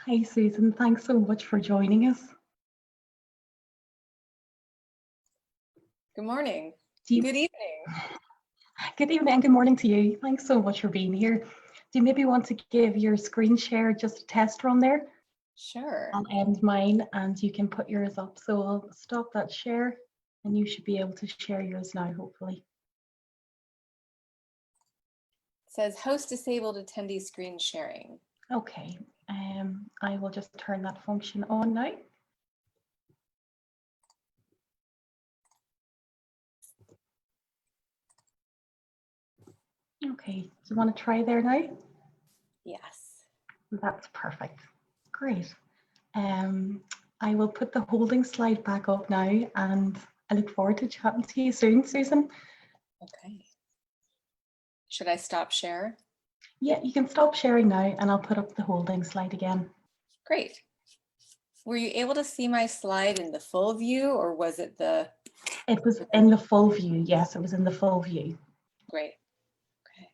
Hi, Susan. Thanks so much for joining us. Good morning. Do you, Good evening. Good evening and good morning to you. Thanks so much for being here. Do you maybe want to give your screen share just a test run there? Sure. I'll end mine and you can put yours up. So I'll stop that share and you should be able to share yours now, hopefully. It says host disabled attendee screen sharing. Okay, I will just turn that function on now. Okay, do you want to try there now? Yes. That's perfect. Great. I will put the holding slide back up now and I look forward to chatting to you soon, Susan. Okay. Should I stop share? Yeah, you can stop sharing now and I'll put up the holding slide again. Great. Were you able to see my slide in the full view or was it the... It was in the full view. Yes, it was in the full view. Great. Okay.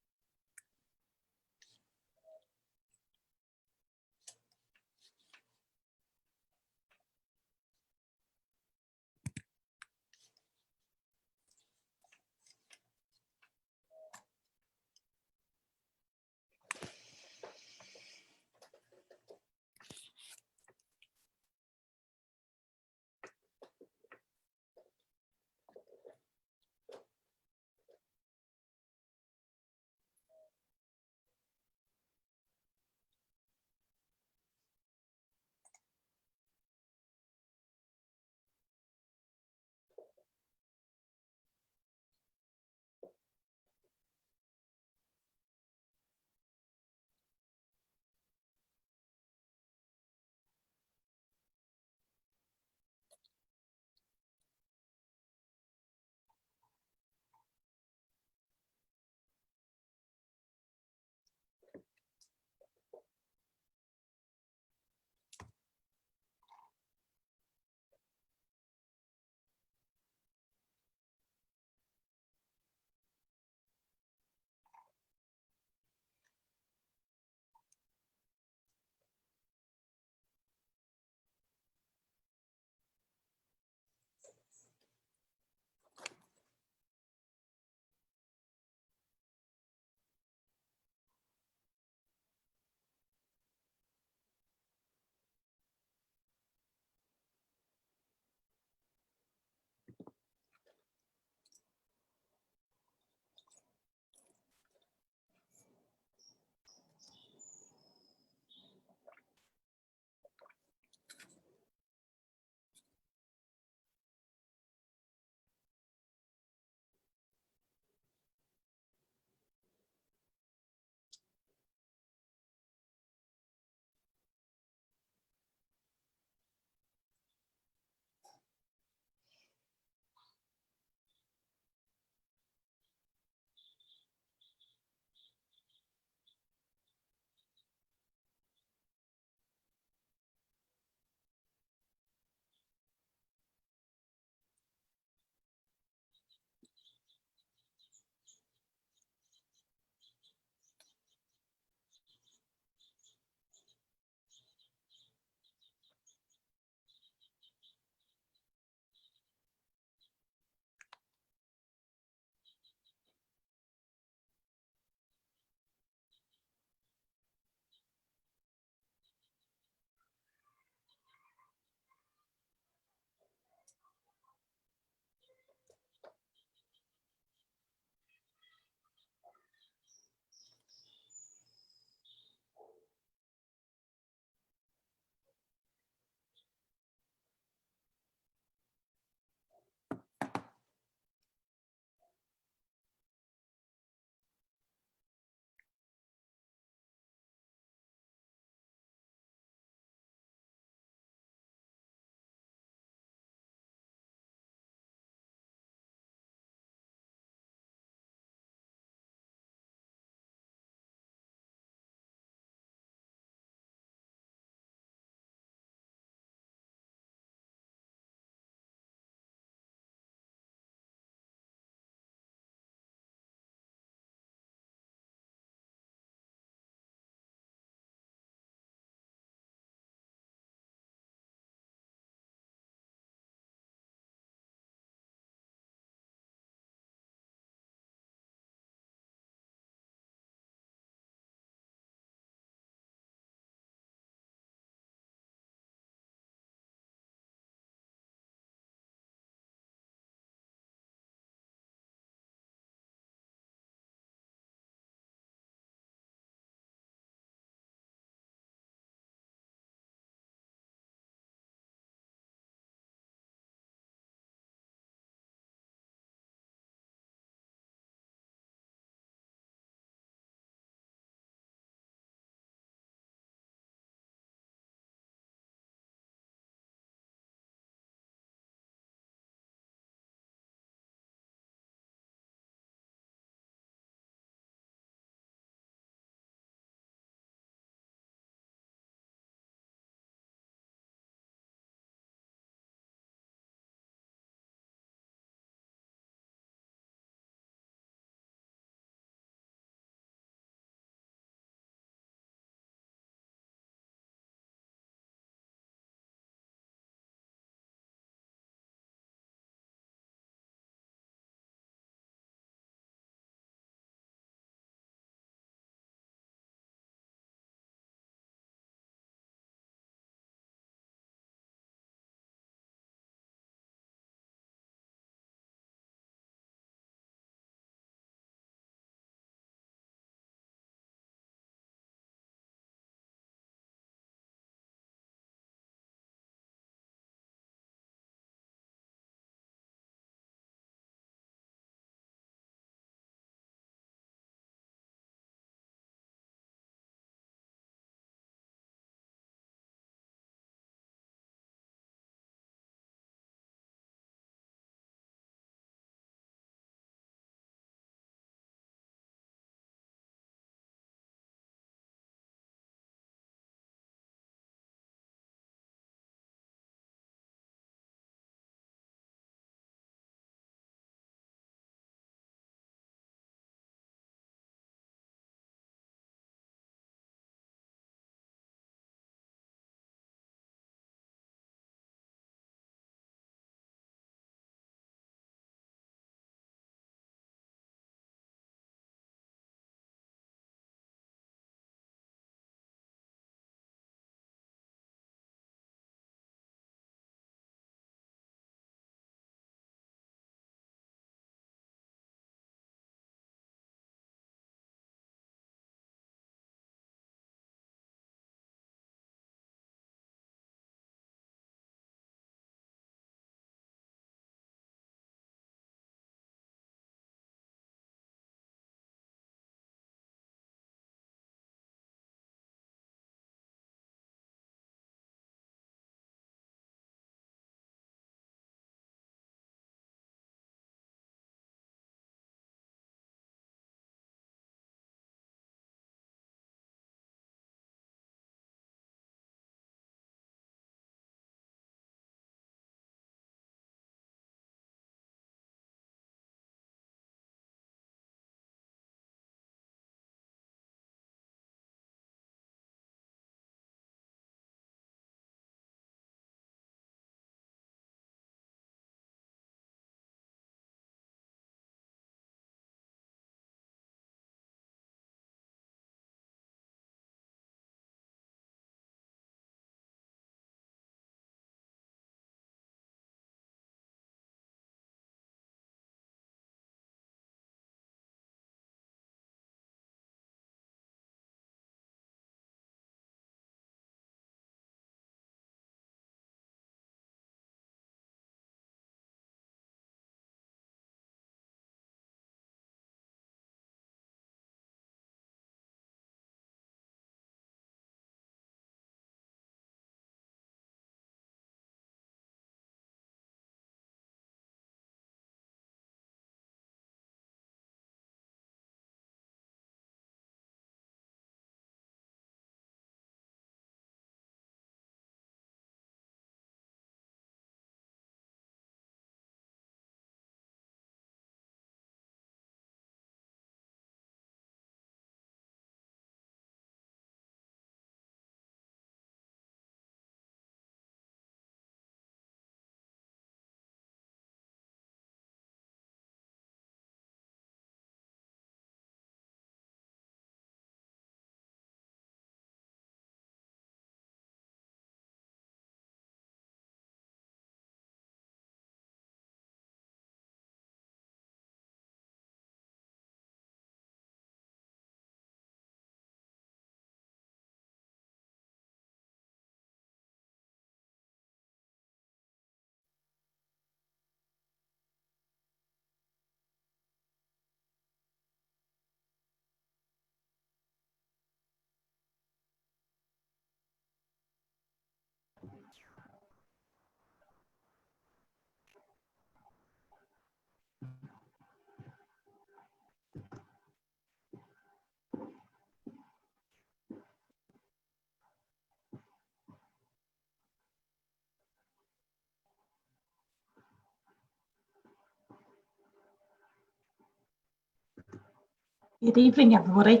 Good evening, everybody.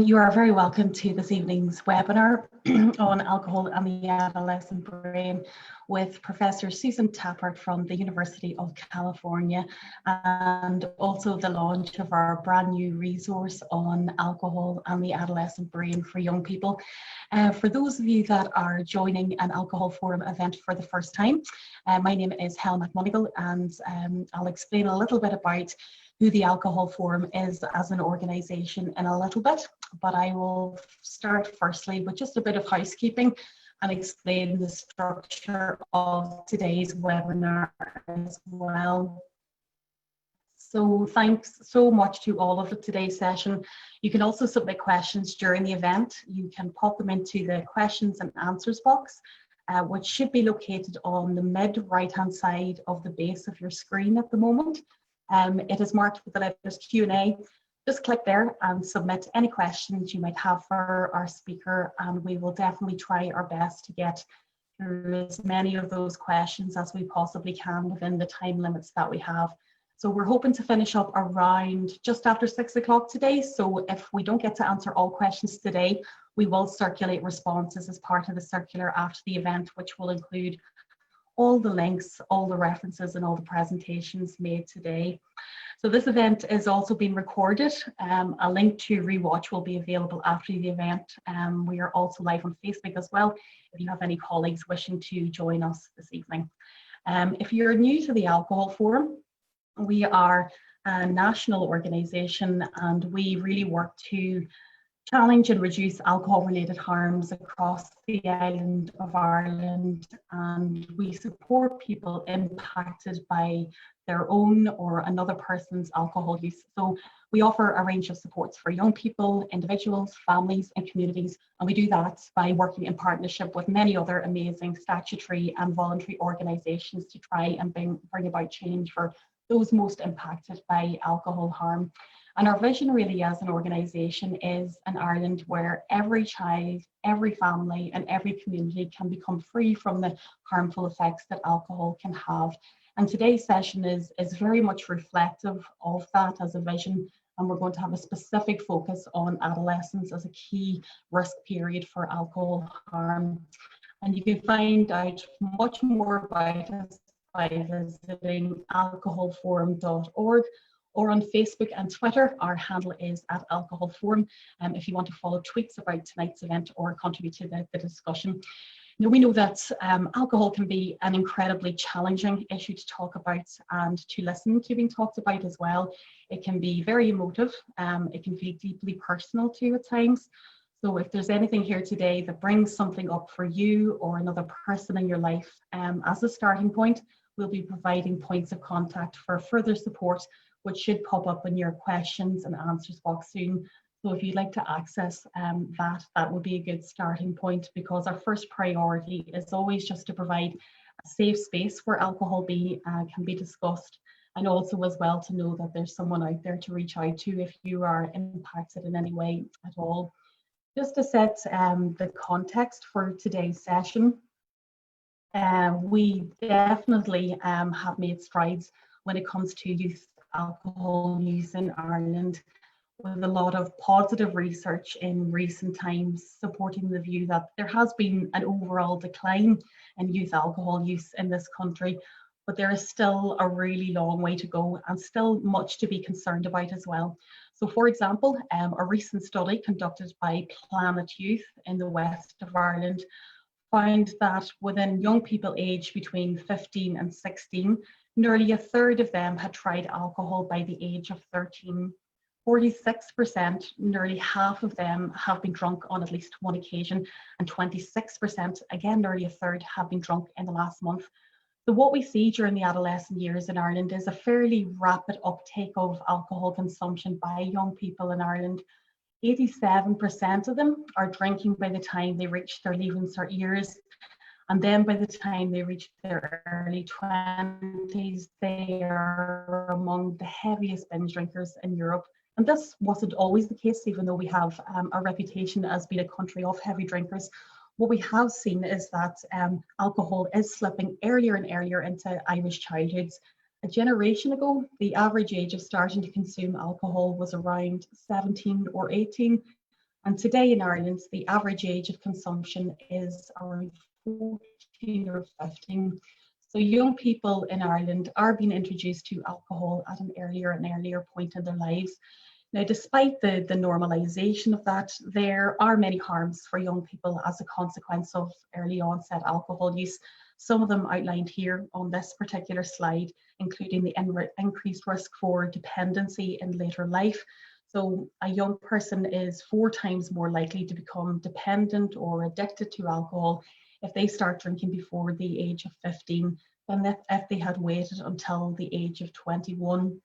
You are very welcome to this evening's webinar on alcohol and the adolescent brain with Professor Susan Tapert from the University of California, and also the launch of our brand new resource on alcohol and the adolescent brain for young people. For those of you that are joining an Alcohol Forum event for the first time, my name is Helen McMonigal, and I'll explain a little bit about who the Alcohol Forum is as an organisation in a little bit, but I will start firstly with just a bit of housekeeping and explain the structure of today's webinar as well. So thanks so much to all of today's session. You can also submit questions during the event. You can pop them into the questions and answers box, which should be located on the mid right-hand side of the base of your screen at the moment. It is marked with the letters Q&A. Just click there and submit any questions you might have for our speaker, and we will definitely try our best to get through as many of those questions as we possibly can within the time limits that we have. So we're hoping to finish up around just after 6 o'clock today. So if we don't get to answer all questions today, we will circulate responses as part of the circular after the event, which will include all the links, all the references, and all the presentations made today. So this event is also being recorded. A link to rewatch will be available after the event. We are also live on Facebook as well, if you have any colleagues wishing to join us this evening. If you're new to the Alcohol Forum, we are a national organisation, and we really work to challenge and reduce alcohol-related harms across the island of Ireland, and we support people impacted by their own or another person's alcohol use. So we offer a range of supports for young people, individuals, families and communities, and we do that by working in partnership with many other amazing statutory and voluntary organisations to try and bring about change for those most impacted by alcohol harm. And our vision really as an organisation is an Ireland where every child, every family and every community can become free from the harmful effects that alcohol can have. And today's session is very much reflective of that as a vision, and we're going to have a specific focus on adolescence as a key risk period for alcohol harm. And you can find out much more about us by visiting alcoholforum.org. or on Facebook and Twitter. Our handle is @alcoholforum. If you want to follow tweets about tonight's event or contribute to the discussion. We know that alcohol can be an incredibly challenging issue to talk about and to listen to being talked about as well. It can be very emotive. It can feel deeply personal to you at times. So if there's anything here today that brings something up for you or another person in your life as a starting point, we'll be providing points of contact for further support, which should pop up in your questions and answers box soon. So if you'd like to access that would be a good starting point, because our first priority is always just to provide a safe space where alcohol can be discussed, and also as well to know that there's someone out there to reach out to if you are impacted in any way at all. Just to set the context for today's session, we definitely have made strides when it comes to youth alcohol use in Ireland, with a lot of positive research in recent times supporting the view that there has been an overall decline in youth alcohol use in this country, but there is still a really long way to go and still much to be concerned about as well. So for example, a recent study conducted by Planet Youth in the west of Ireland found that within young people aged between 15 and 16, nearly a third of them had tried alcohol by the age of 13. 46%, nearly half of them have been drunk on at least one occasion, and 26%, again nearly a third, have been drunk in the last month. So what we see during the adolescent years in Ireland is a fairly rapid uptake of alcohol consumption by young people in Ireland. 87% of them are drinking by the time they reach their Leaving Cert years. And then by the time they reach their early 20s, they are among the heaviest binge drinkers in Europe. And this wasn't always the case, even though we have a reputation as being a country of heavy drinkers. What we have seen is that alcohol is slipping earlier and earlier into Irish childhoods. A generation ago, the average age of starting to consume alcohol was around 17 or 18. And today in Ireland, the average age of consumption is around 14 or 15. So young people in Ireland are being introduced to alcohol at an earlier and earlier point in their lives. Now, despite the normalization of that, there are many harms for young people as a consequence of early onset alcohol use. Some of them outlined here on this particular slide, including the increased risk for dependency in later life. So a young person is 4 times more likely to become dependent or addicted to alcohol if they start drinking before the age of 15 than if they had waited until the age of 21.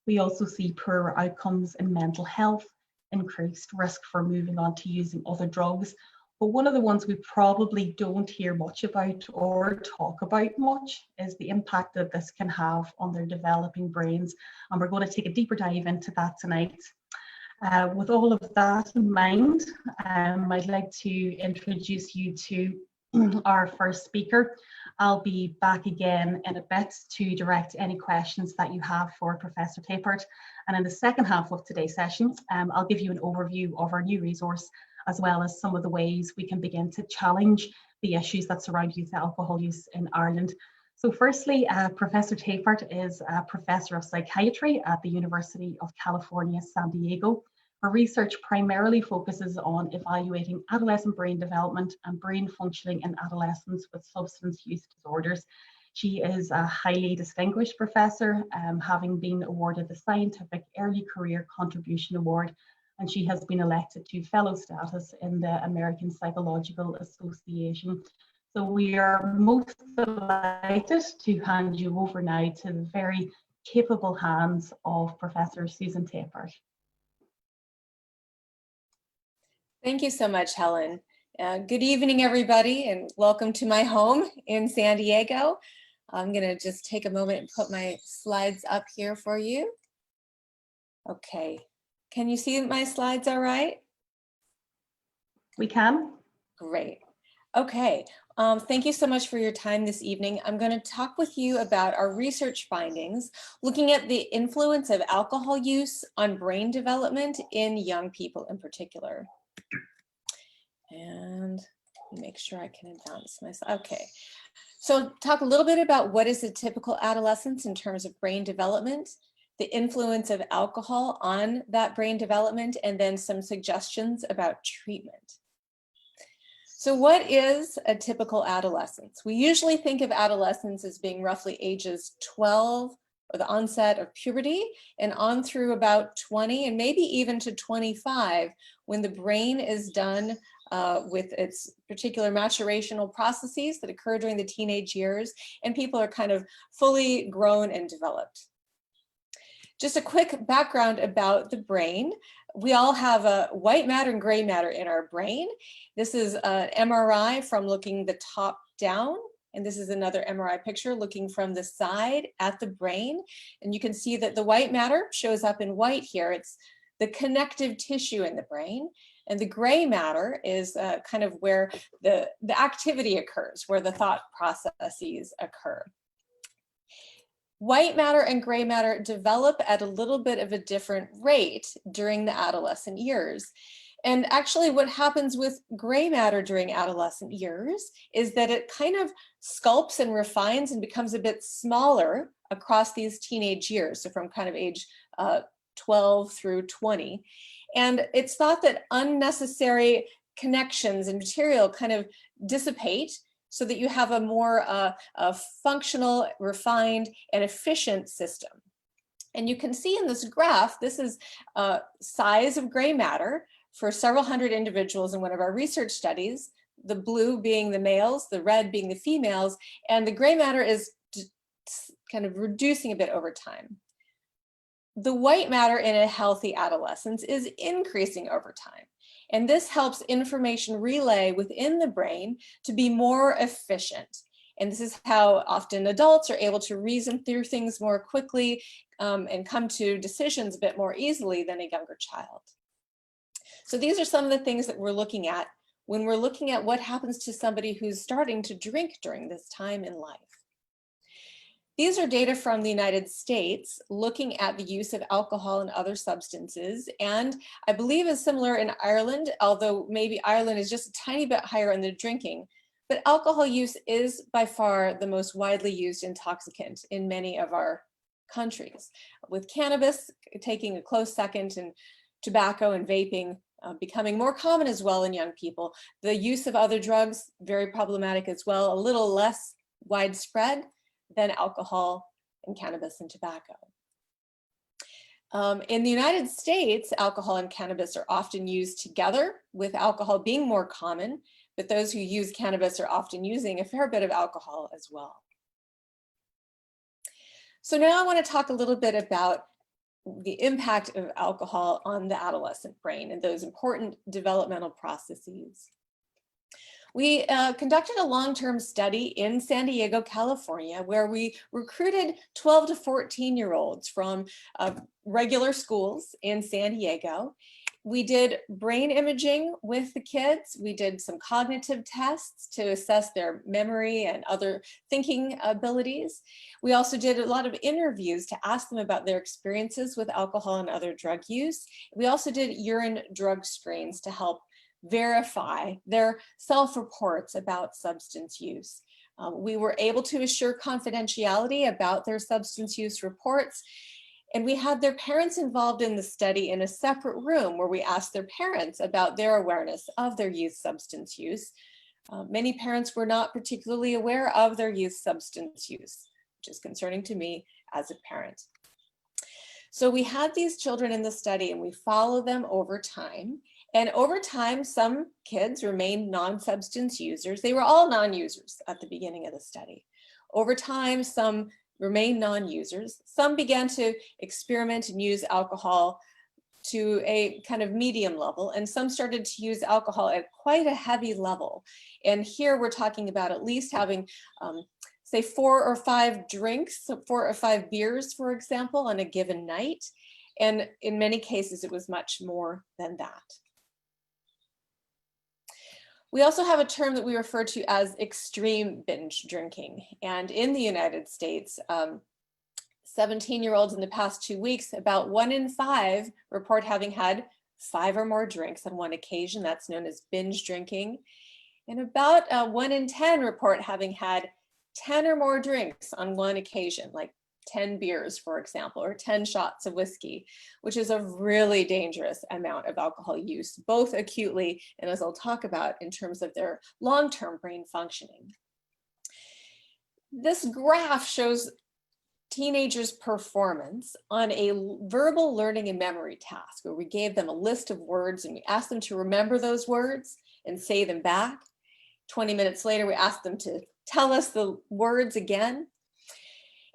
We also see poorer outcomes in mental health, increased risk for moving on to using other drugs. But one of the ones we probably don't hear much about or talk about much is the impact that this can have on their developing brains. And we're going to take a deeper dive into that tonight. With all of that in mind, I'd like to introduce you to our first speaker. I'll be back again in a bit to direct any questions that you have for Professor Tapert. And in the second half of today's session, I'll give you an overview of our new resource, as well as some of the ways we can begin to challenge the issues that surround youth alcohol use in Ireland. So firstly, Professor Tapert is a Professor of Psychiatry at the University of California, San Diego. Her research primarily focuses on evaluating adolescent brain development and brain functioning in adolescents with substance use disorders. She is a highly distinguished professor, having been awarded the Scientific Early Career Contribution Award, and she has been elected to fellow status in the American Psychological Association. So we are most delighted to hand you over now to the very capable hands of Professor Susan Tapert. Thank you so much, Helen. Good evening, everybody, and welcome to my home in San Diego. I'm going to just take a moment and put my slides up here for you. Okay, can you see my slides all right? We can. Great. Okay, thank you so much for your time this evening. I'm going to talk with you about our research findings, looking at the influence of alcohol use on brain development in young people in particular. And make sure I can advance myself. Okay, so talk a little bit about what is a typical adolescence in terms of brain development, the influence of alcohol on that brain development, and then some suggestions about treatment. So what is a typical adolescence? We usually think of adolescence as being roughly ages 12, or the onset of puberty, and on through about 20 and maybe even to 25 when the brain is done with its particular maturational processes that occur during the teenage years, and people are kind of fully grown and developed. Just a quick background about the brain. We all have a white matter and gray matter in our brain. This is an MRI from looking the top down, and this is another MRI picture looking from the side at the brain. And you can see that the white matter shows up in white here. It's the connective tissue in the brain. And the gray matter is kind of where the activity occurs, where the thought processes occur. White matter and gray matter develop at a little bit of a different rate during the adolescent years. And actually what happens with gray matter during adolescent years is that it kind of sculpts and refines and becomes a bit smaller across these teenage years. So from kind of age 12 through 20. And it's thought that unnecessary connections and material kind of dissipate so that you have a more functional, refined, and efficient system. And you can see in this graph, this is size of gray matter for several hundred individuals in one of our research studies, the blue being the males, the red being the females, and the gray matter is kind of reducing a bit over time. The white matter in a healthy adolescence is increasing over time. And this helps information relay within the brain to be more efficient. And this is how often adults are able to reason through things more quickly and come to decisions a bit more easily than a younger child. So these are some of the things that we're looking at when we're looking at what happens to somebody who's starting to drink during this time in life. These are data from the United States looking at the use of alcohol and other substances. And I believe is similar in Ireland, although maybe Ireland is just a tiny bit higher in the drinking. But alcohol use is by far the most widely used intoxicant in many of our countries, with cannabis taking a close second and tobacco and vaping becoming more common as well in young people. The use of other drugs, very problematic as well, a little less widespread than alcohol and cannabis and tobacco. In the United States, alcohol and cannabis are often used together, with alcohol being more common, but those who use cannabis are often using a fair bit of alcohol as well. So now I want to talk a little bit about the impact of alcohol on the adolescent brain and those important developmental processes. We conducted a long-term study in San Diego, California, where we recruited 12 to 14-year-olds from regular schools in San Diego. We did brain imaging with the kids. We did some cognitive tests to assess their memory and other thinking abilities. We also did a lot of interviews to ask them about their experiences with alcohol and other drug use. We also did urine drug screens to help verify their self-reports about substance use. We were able to assure confidentiality about their substance use reports, and we had their parents involved in the study in a separate room where we asked their parents about their awareness of their youth substance use. Many parents were not particularly aware of their youth substance use, which is concerning to me as a parent. So we had these children in the study and we followed them over time. And over time, some kids remained non-substance users. They were all non-users at the beginning of the study. Over time, some remained non-users. Some began to experiment and use alcohol to a kind of medium level, and some started to use alcohol at quite a heavy level. And here we're talking about at least having, say, 4 or 5 drinks, so 4 or 5 beers, for example, on a given night. And in many cases, it was much more than that. We also have a term that we refer to as extreme binge drinking. And in the United States, 17-year-olds in the past 2 weeks, about 1 in 5 report having had 5 or more drinks on one occasion. That's known as binge drinking. And about 1 in 10 report having had 10 or more drinks on one occasion, like 10 beers, for example, or 10 shots of whiskey, which is a really dangerous amount of alcohol use, both acutely and, as I'll talk about, in terms of their long-term brain functioning. This graph shows teenagers' performance on a verbal learning and memory task, where we gave them a list of words and we asked them to remember those words and say them back. 20 minutes later, we asked them to tell us the words again.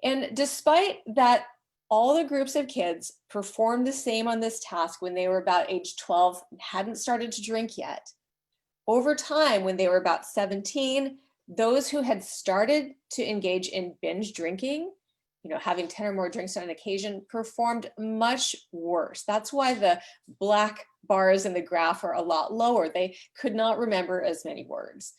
And despite that, all the groups of kids performed the same on this task when they were about age 12 and hadn't started to drink yet. Over time, when they were about 17, those who had started to engage in binge drinking, having 10 or more drinks on an occasion, performed much worse. That's why the black bars in the graph are a lot lower. They could not remember as many words.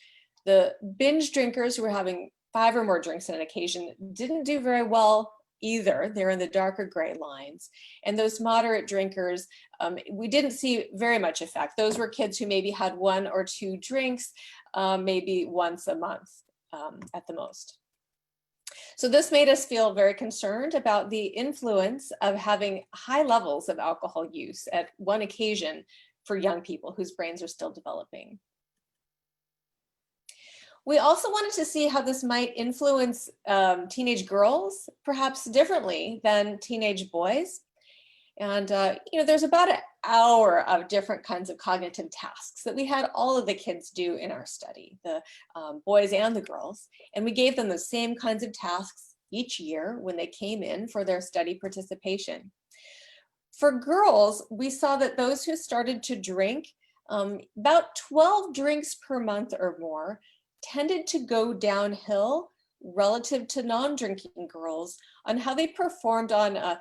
The binge drinkers who were having 5 or more drinks on an occasion didn't do very well either. They're in the darker gray lines. And those moderate drinkers, we didn't see very much effect. Those were kids who maybe had 1 or 2 drinks, maybe once a month at the most. So this made us feel very concerned about the influence of having high levels of alcohol use at one occasion for young people whose brains are still developing. We also wanted to see how this might influence teenage girls, perhaps differently than teenage boys. And there's about an hour of different kinds of cognitive tasks that we had all of the kids do in our study, the boys and the girls. And we gave them the same kinds of tasks each year when they came in for their study participation. For girls, we saw that those who started to drink, about 12 drinks per month or more, tended to go downhill relative to non-drinking girls on how they performed on a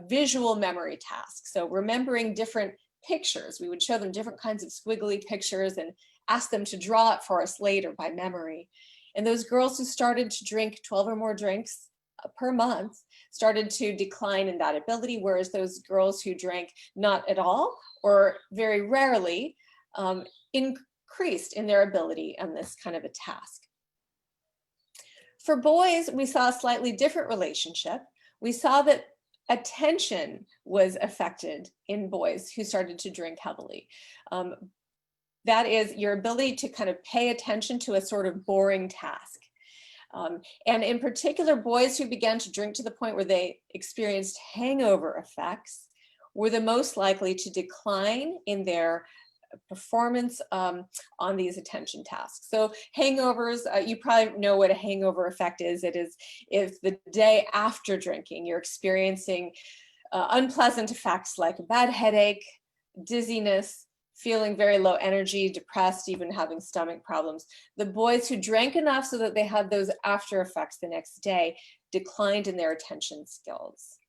visual memory task. So remembering different pictures, we would show them different kinds of squiggly pictures and ask them to draw it for us later by memory. And those girls who started to drink 12 or more drinks per month started to decline in that ability, whereas those girls who drank not at all or very rarely increased in their ability on this kind of a task. For boys, we saw a slightly different relationship. We saw that attention was affected in boys who started to drink heavily. That is your ability to kind of pay attention to a sort of boring task. And in particular, boys who began to drink to the point where they experienced hangover effects were the most likely to decline in their performance on these attention tasks. So hangovers, you probably know what a hangover effect is. It is if the day after drinking, you're experiencing unpleasant effects like a bad headache, dizziness, feeling very low energy, depressed, even having stomach problems. The boys who drank enough so that they had those after effects the next day declined in their attention skills.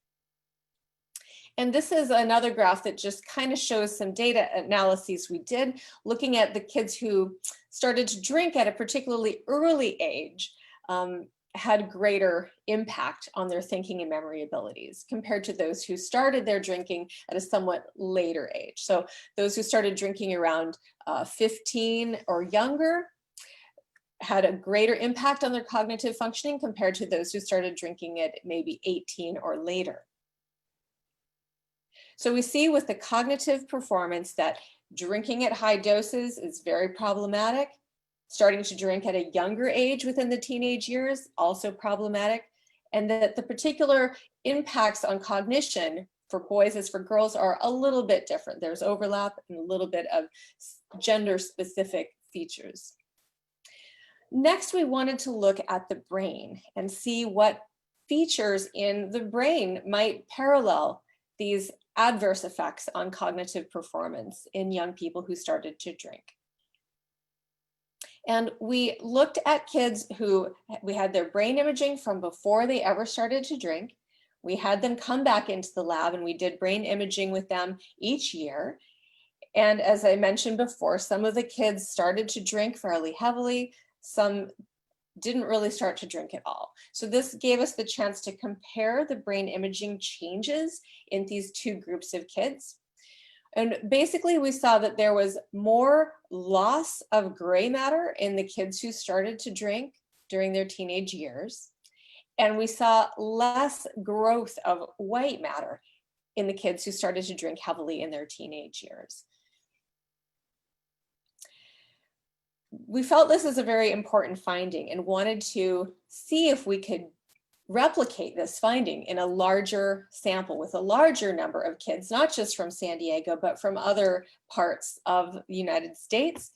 And this is another graph that just kind of shows some data analyses we did, looking at the kids who started to drink at a particularly early age, had greater impact on their thinking and memory abilities compared to those who started their drinking at a somewhat later age. So those who started drinking around 15 or younger had a greater impact on their cognitive functioning compared to those who started drinking at maybe 18 or later. So we see with the cognitive performance that drinking at high doses is very problematic. Starting to drink at a younger age within the teenage years, also problematic. And that the particular impacts on cognition for boys as for girls are a little bit different. There's overlap and a little bit of gender-specific features. Next, we wanted to look at the brain and see what features in the brain might parallel these adverse effects on cognitive performance in young people who started to drink. And we looked at kids who we had their brain imaging from before they ever started to drink. We had them come back into the lab and we did brain imaging with them each year. And as I mentioned before, some of the kids started to drink fairly heavily. Some didn't really start to drink at all. So this gave us the chance to compare the brain imaging changes in these two groups of kids. And basically we saw that there was more loss of gray matter in the kids who started to drink during their teenage years. And we saw less growth of white matter in the kids who started to drink heavily in their teenage years. We felt this is a very important finding and wanted to see if we could replicate this finding in a larger sample with a larger number of kids, not just from San Diego, but from other parts of the United States.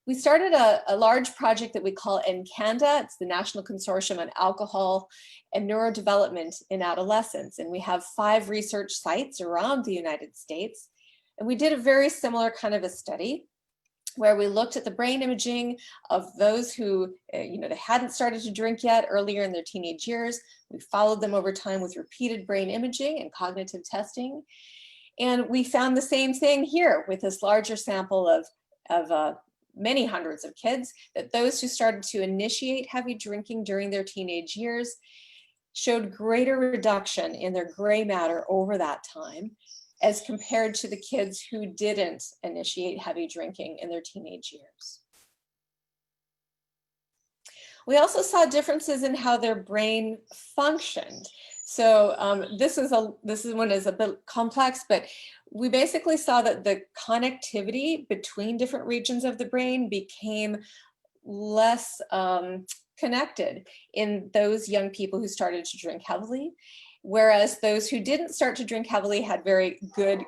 We started a large project that we call NCANDA. It's the National Consortium on Alcohol and Neurodevelopment in Adolescence. And we have 5 research sites around the United States. And we did a very similar kind of a study where we looked at the brain imaging of those who, they hadn't started to drink yet earlier in their teenage years. We followed them over time with repeated brain imaging and cognitive testing. And we found the same thing here with this larger sample of many hundreds of kids, that those who started to initiate heavy drinking during their teenage years showed greater reduction in their gray matter over that time, as compared to the kids who didn't initiate heavy drinking in their teenage years. We also saw differences in how their brain functioned. So this one is a bit complex, but we basically saw that the connectivity between different regions of the brain became less connected in those young people who started to drink heavily, whereas those who didn't start to drink heavily had very good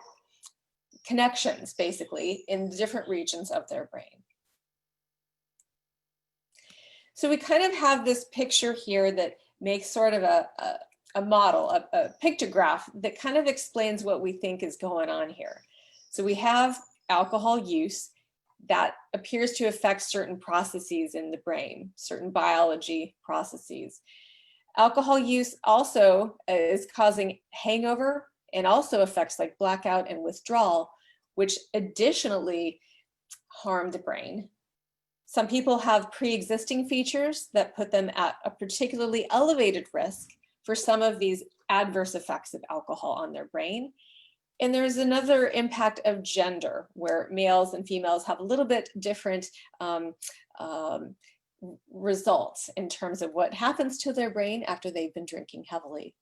connections, basically, in different regions of their brain. So we kind of have this picture here that makes sort of a model, a pictograph that kind of explains what we think is going on here. So we have alcohol use that appears to affect certain processes in the brain, certain biology processes. Alcohol use also is causing hangover and also effects like blackout and withdrawal, which additionally harm the brain. Some people have pre-existing features that put them at a particularly elevated risk for some of these adverse effects of alcohol on their brain. And there's another impact of gender, where males and females have a little bit different results in terms of what happens to their brain after they've been drinking heavily.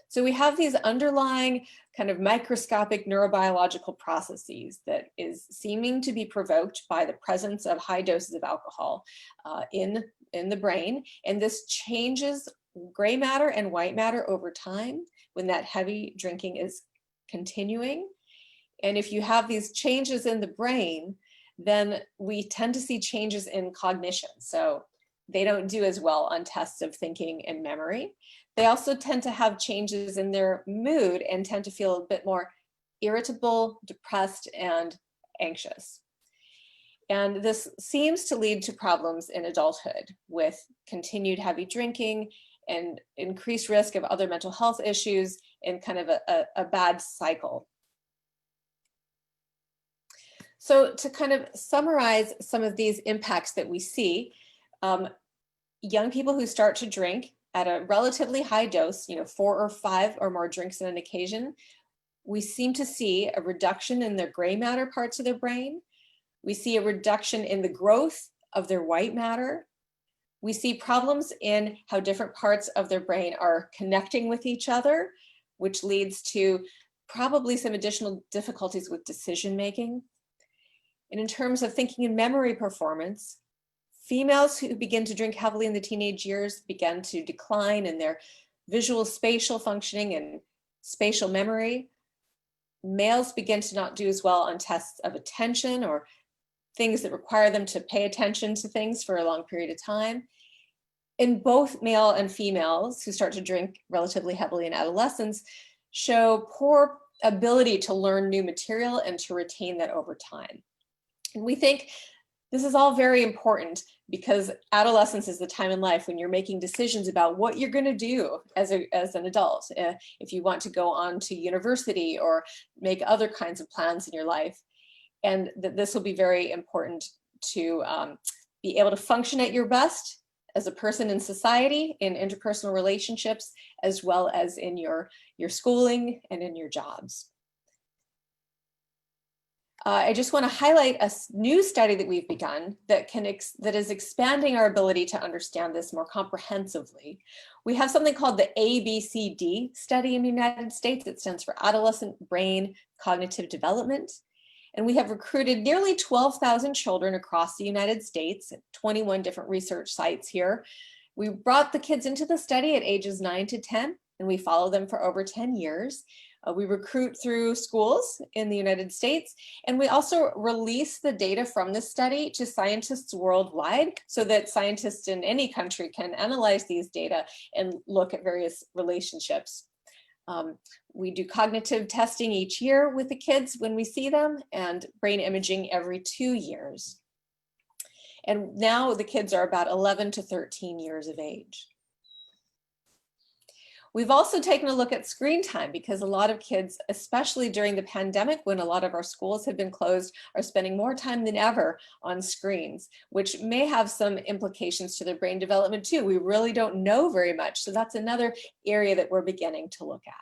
So we have these underlying kind of microscopic neurobiological processes that is seeming to be provoked by the presence of high doses of alcohol in the brain. And this changes gray matter and white matter over time when that heavy drinking is continuing. And if you have these changes in the brain, then we tend to see changes in cognition. So they don't do as well on tests of thinking and memory. They also tend to have changes in their mood and tend to feel a bit more irritable, depressed, and anxious. And this seems to lead to problems in adulthood with continued heavy drinking and increased risk of other mental health issues and kind of a bad cycle. So to kind of summarize some of these impacts that we see, young people who start to drink at a relatively high dose, 4 or 5 or more drinks on an occasion, we seem to see a reduction in their gray matter parts of their brain. We see a reduction in the growth of their white matter. We see problems in how different parts of their brain are connecting with each other, which leads to probably some additional difficulties with decision making. And in terms of thinking and memory performance, females who begin to drink heavily in the teenage years begin to decline in their visual spatial functioning and spatial memory. Males begin to not do as well on tests of attention or things that require them to pay attention to things for a long period of time. And both male and females who start to drink relatively heavily in adolescence show poor ability to learn new material and to retain that over time. And we think this is all very important because adolescence is the time in life when you're making decisions about what you're going to do as an adult. If you want to go on to university or make other kinds of plans in your life. And that this will be very important to be able to function at your best as a person in society, in interpersonal relationships, as well as in your schooling and in your jobs. I just want to highlight a new study that we've begun that is expanding our ability to understand this more comprehensively. We have something called the ABCD study in the United States. It stands for Adolescent Brain Cognitive Development. And we have recruited nearly 12,000 children across the United States at 21 different research sites here. We brought the kids into the study at ages 9 to 10, and we follow them for over 10 years. We recruit through schools in the United States, and we also release the data from this study to scientists worldwide so that scientists in any country can analyze these data and look at various relationships. We do cognitive testing each year with the kids when we see them, and brain imaging every 2 years. And now the kids are about 11 to 13 years of age. We've also taken a look at screen time because a lot of kids, especially during the pandemic when a lot of our schools have been closed, are spending more time than ever on screens, which may have some implications to their brain development too. We really don't know very much. So that's another area that we're beginning to look at.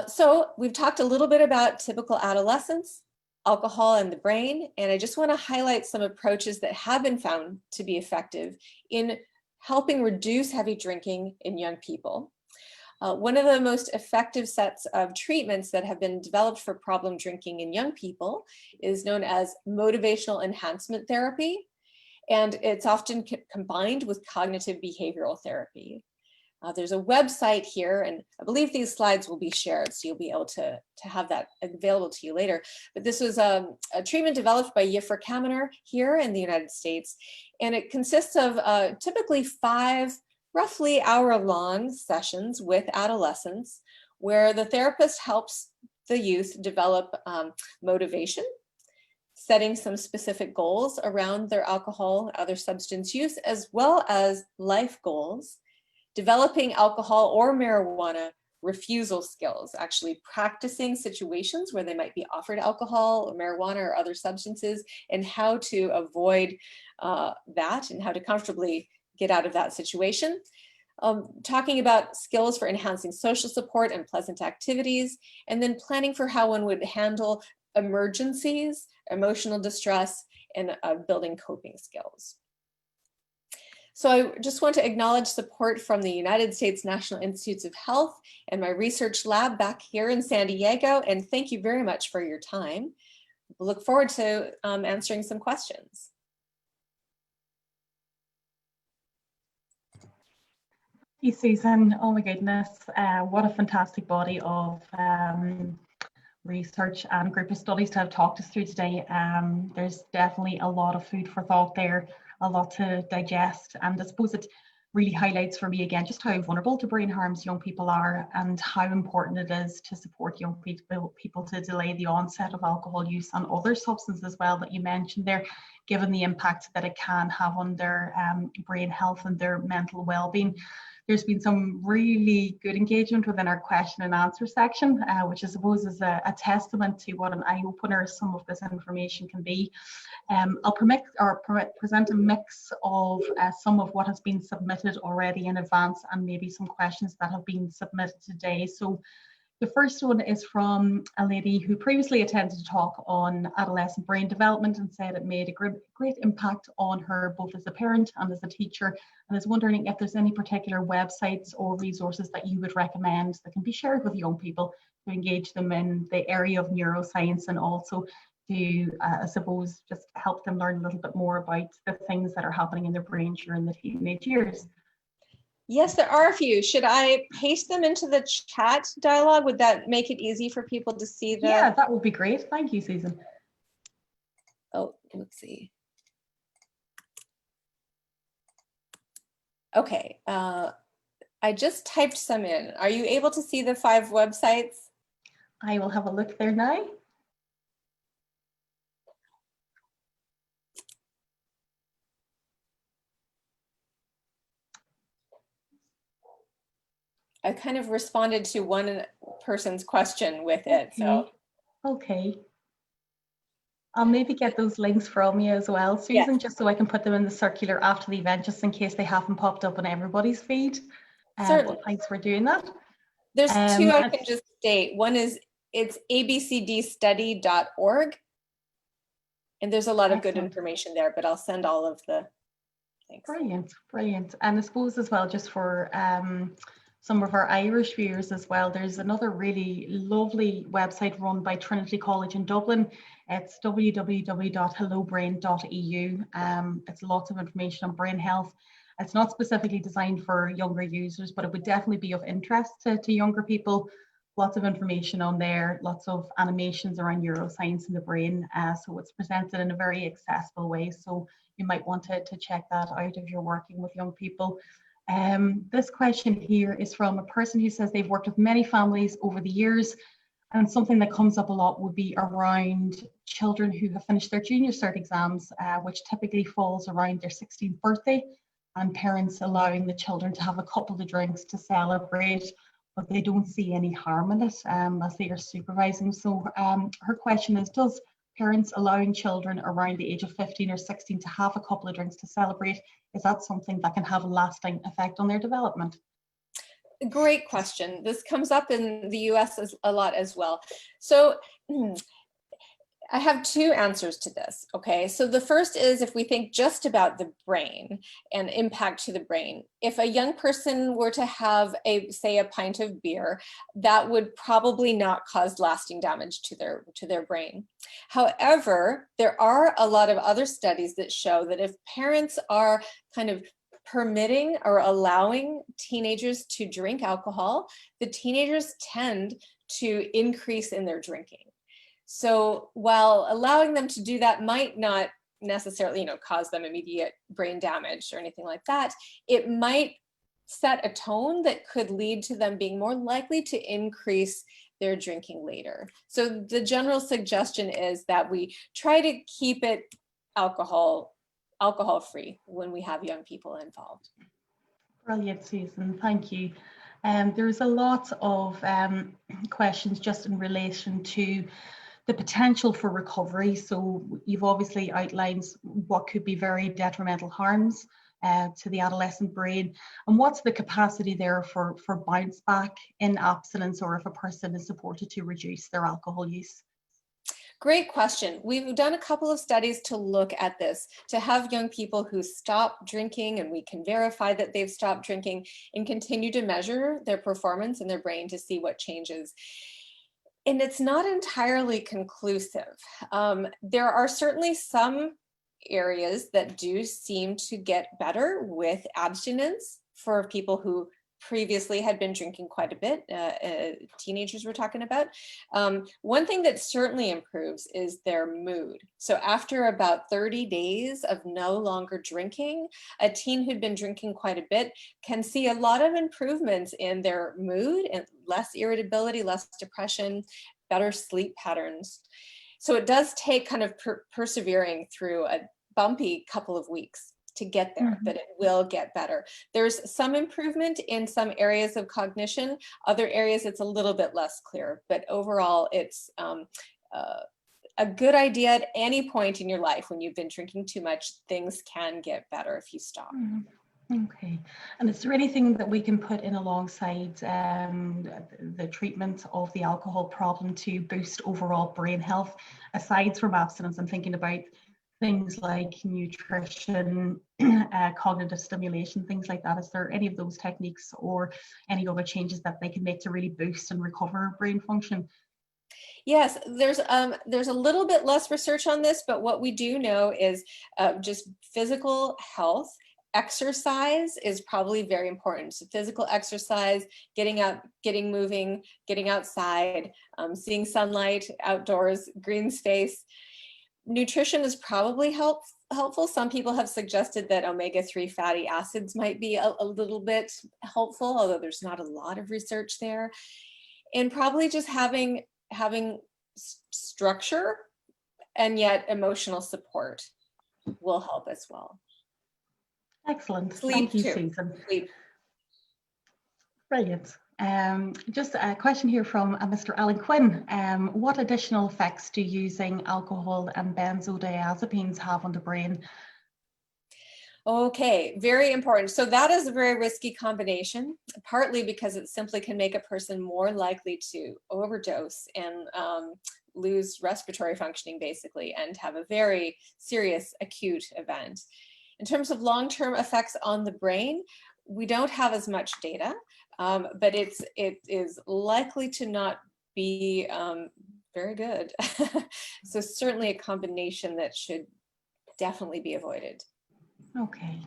So we've talked a little bit about typical adolescence, alcohol and the brain, and I just want to highlight some approaches that have been found to be effective in helping reduce heavy drinking in young people. One of the most effective sets of treatments that have been developed for problem drinking in young people is known as motivational enhancement therapy, and it's often combined with cognitive behavioral therapy. There's a website here, and I believe these slides will be shared, so you'll be able to have that available to you later. But this was a treatment developed by Yiffer Kaminer here in the United States, and it consists of typically 5 roughly hour-long sessions with adolescents, where the therapist helps the youth develop motivation, setting some specific goals around their alcohol, other substance use, as well as life goals, developing alcohol or marijuana refusal skills, actually practicing situations where they might be offered alcohol or marijuana or other substances, and how to avoid that and how to comfortably get out of that situation. Talking about skills for enhancing social support and pleasant activities, and then planning for how one would handle emergencies, emotional distress, and building coping skills. So I just want to acknowledge support from the United States National Institutes of Health and my research lab back here in San Diego, and thank you very much for your time. We'll look forward to answering some questions. Thank you, Susan. Oh my goodness, what a fantastic body of research and group of studies to have talked us through today. There's definitely a lot of food for thought there, a lot to digest, and I suppose it really highlights for me again just how vulnerable to brain harms young people are, and how important it is to support young people to delay the onset of alcohol use and other substances as well that you mentioned there, given the impact that it can have on their brain health and their mental well-being. There's been some really good engagement within our question and answer section, which I suppose is a testament to what an eye-opener some of this information can be. I'll present a mix of some of what has been submitted already in advance, and maybe some questions that have been submitted today. So the first one is from a lady who previously attended a talk on adolescent brain development and said it made a great impact on her both as a parent and as a teacher, and is wondering if there's any particular websites or resources that you would recommend that can be shared with young people to engage them in the area of neuroscience, and also to, I suppose, just help them learn a little bit more about the things that are happening in their brain during the teenage years. Yes, there are a few. Should I paste them into the chat dialogue? Would that make it easy for people to see the? Yeah, that would be great. Thank you, Susan. Oh, let's see. Okay, I just typed some in. Are you able to see the 5 websites? I will have a look there now. I kind of responded to one person's question with it. Okay. So okay. I'll maybe get those links from you as well, Susan, yes, just so I can put them in the circular after the event, just in case they haven't popped up on everybody's feed. certainly. But thanks for doing that. There's 2 I can just state. One is it's abcdstudy.org. And there's a lot of good information there, but I'll send all of the things. Brilliant, brilliant. And I suppose as well, just for some of our Irish viewers as well, there's another really lovely website run by Trinity College in Dublin. It's www.hellobrain.eu. It's lots of information on brain health. It's not specifically designed for younger users, but it would definitely be of interest to younger people. Lots of information on there, lots of animations around neuroscience in the brain. So it's presented in a very accessible way. So you might want to check that out if you're working with young people. This question here is from a person who says they've worked with many families over the years, and something that comes up a lot would be around children who have finished their junior cert exams, which typically falls around their 16th birthday, and parents allowing the children to have a couple of drinks to celebrate, but they don't see any harm in it as they are supervising. So her question is, does parents allowing children around the age of 15 or 16 to have a couple of drinks to celebrate, is that something that can have a lasting effect on their development? Great question. This comes up in the US a lot as well. So I have 2 answers to this, okay? So the first is, if we think just about the brain and impact to the brain, if a young person were to have say a pint of beer, that would probably not cause lasting damage to their brain. However, there are a lot of other studies that show that if parents are kind of permitting or allowing teenagers to drink alcohol, the teenagers tend to increase in their drinking. So while allowing them to do that might not necessarily, cause them immediate brain damage or anything like that, it might set a tone that could lead to them being more likely to increase their drinking later. So the general suggestion is that we try to keep it alcohol-free when we have young people involved. Brilliant, Susan, thank you. There's a lot of questions just in relation to the potential for recovery. So you've obviously outlined what could be very detrimental harms to the adolescent brain, and what's the capacity there for bounce back in abstinence, or if a person is supported to reduce their alcohol use? Great question. We've done a couple of studies to look at this, to have young people who stop drinking and we can verify that they've stopped drinking and continue to measure their performance in their brain to see what changes. And it's not entirely conclusive. There are certainly some areas that do seem to get better with abstinence for people who previously had been drinking quite a bit, teenagers we're talking about. One thing that certainly improves is their mood. So after about 30 days of no longer drinking, a teen who'd been drinking quite a bit can see a lot of improvements in their mood and less irritability, less depression, better sleep patterns. So it does take kind of persevering through a bumpy couple of weeks to get there, but it will get better. There's some improvement in some areas of cognition, other areas it's a little bit less clear, but overall it's a good idea at any point in your life when you've been drinking too much. Things can get better if you stop. Okay, and is there anything that we can put in alongside the treatment of the alcohol problem to boost overall brain health, aside from abstinence? I'm thinking about things like nutrition, cognitive stimulation, things like that. Is there any of those techniques or any other changes that they can make to really boost and recover brain function? Yes, there's a little bit less research on this, but what we do know is just physical health. Exercise is probably very important. So physical exercise, getting up, getting moving, getting outside, seeing sunlight, outdoors, green space. Nutrition is probably helpful. Some people have suggested that omega-3 fatty acids might be a little bit helpful, although there's not a lot of research there. And probably just having structure and yet emotional support will help as well. Excellent. Sleep Thank you, too. Susan. Sleep. Brilliant. Just a question here from Mr. Alan Quinn. What additional effects do using alcohol and benzodiazepines have on the brain? Okay, very important. So that is a very risky combination, partly because it simply can make a person more likely to overdose and lose respiratory functioning, basically, and have a very serious acute event. In terms of long-term effects on the brain, we don't have as much data, but it is likely to not be very good. So certainly a combination that should definitely be avoided. Okay.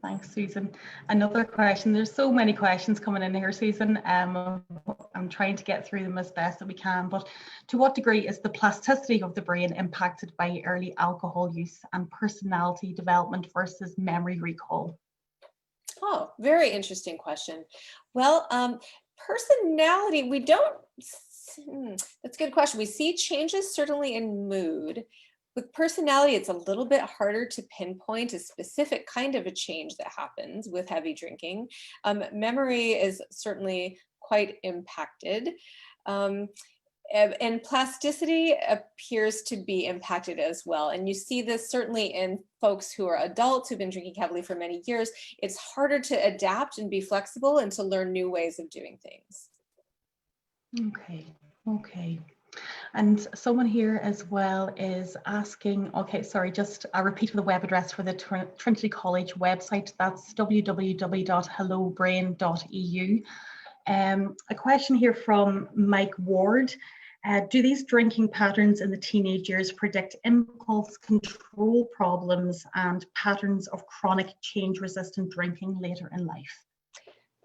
Thanks, Susan. Another question. There's so many questions coming in here, Susan. I'm trying to get through them as best that we can, but to what degree is the plasticity of the brain impacted by early alcohol use and personality development versus memory recall? Oh, very interesting question. Well, personality, we don't, that's a good question. We see changes certainly in mood. With personality, it's a little bit harder to pinpoint a specific kind of a change that happens with heavy drinking. Memory is certainly quite impacted. And plasticity appears to be impacted as well. And you see this certainly in folks who are adults who've been drinking heavily for many years. It's harder to adapt and be flexible and to learn new ways of doing things. Okay. And someone here as well is asking, okay, sorry, just a repeat of the web address for the Trinity College website. That's www.hellobrain.eu. A question here from Mike Ward. Do these drinking patterns in the teenage years predict impulse control problems and patterns of chronic change-resistant drinking later in life?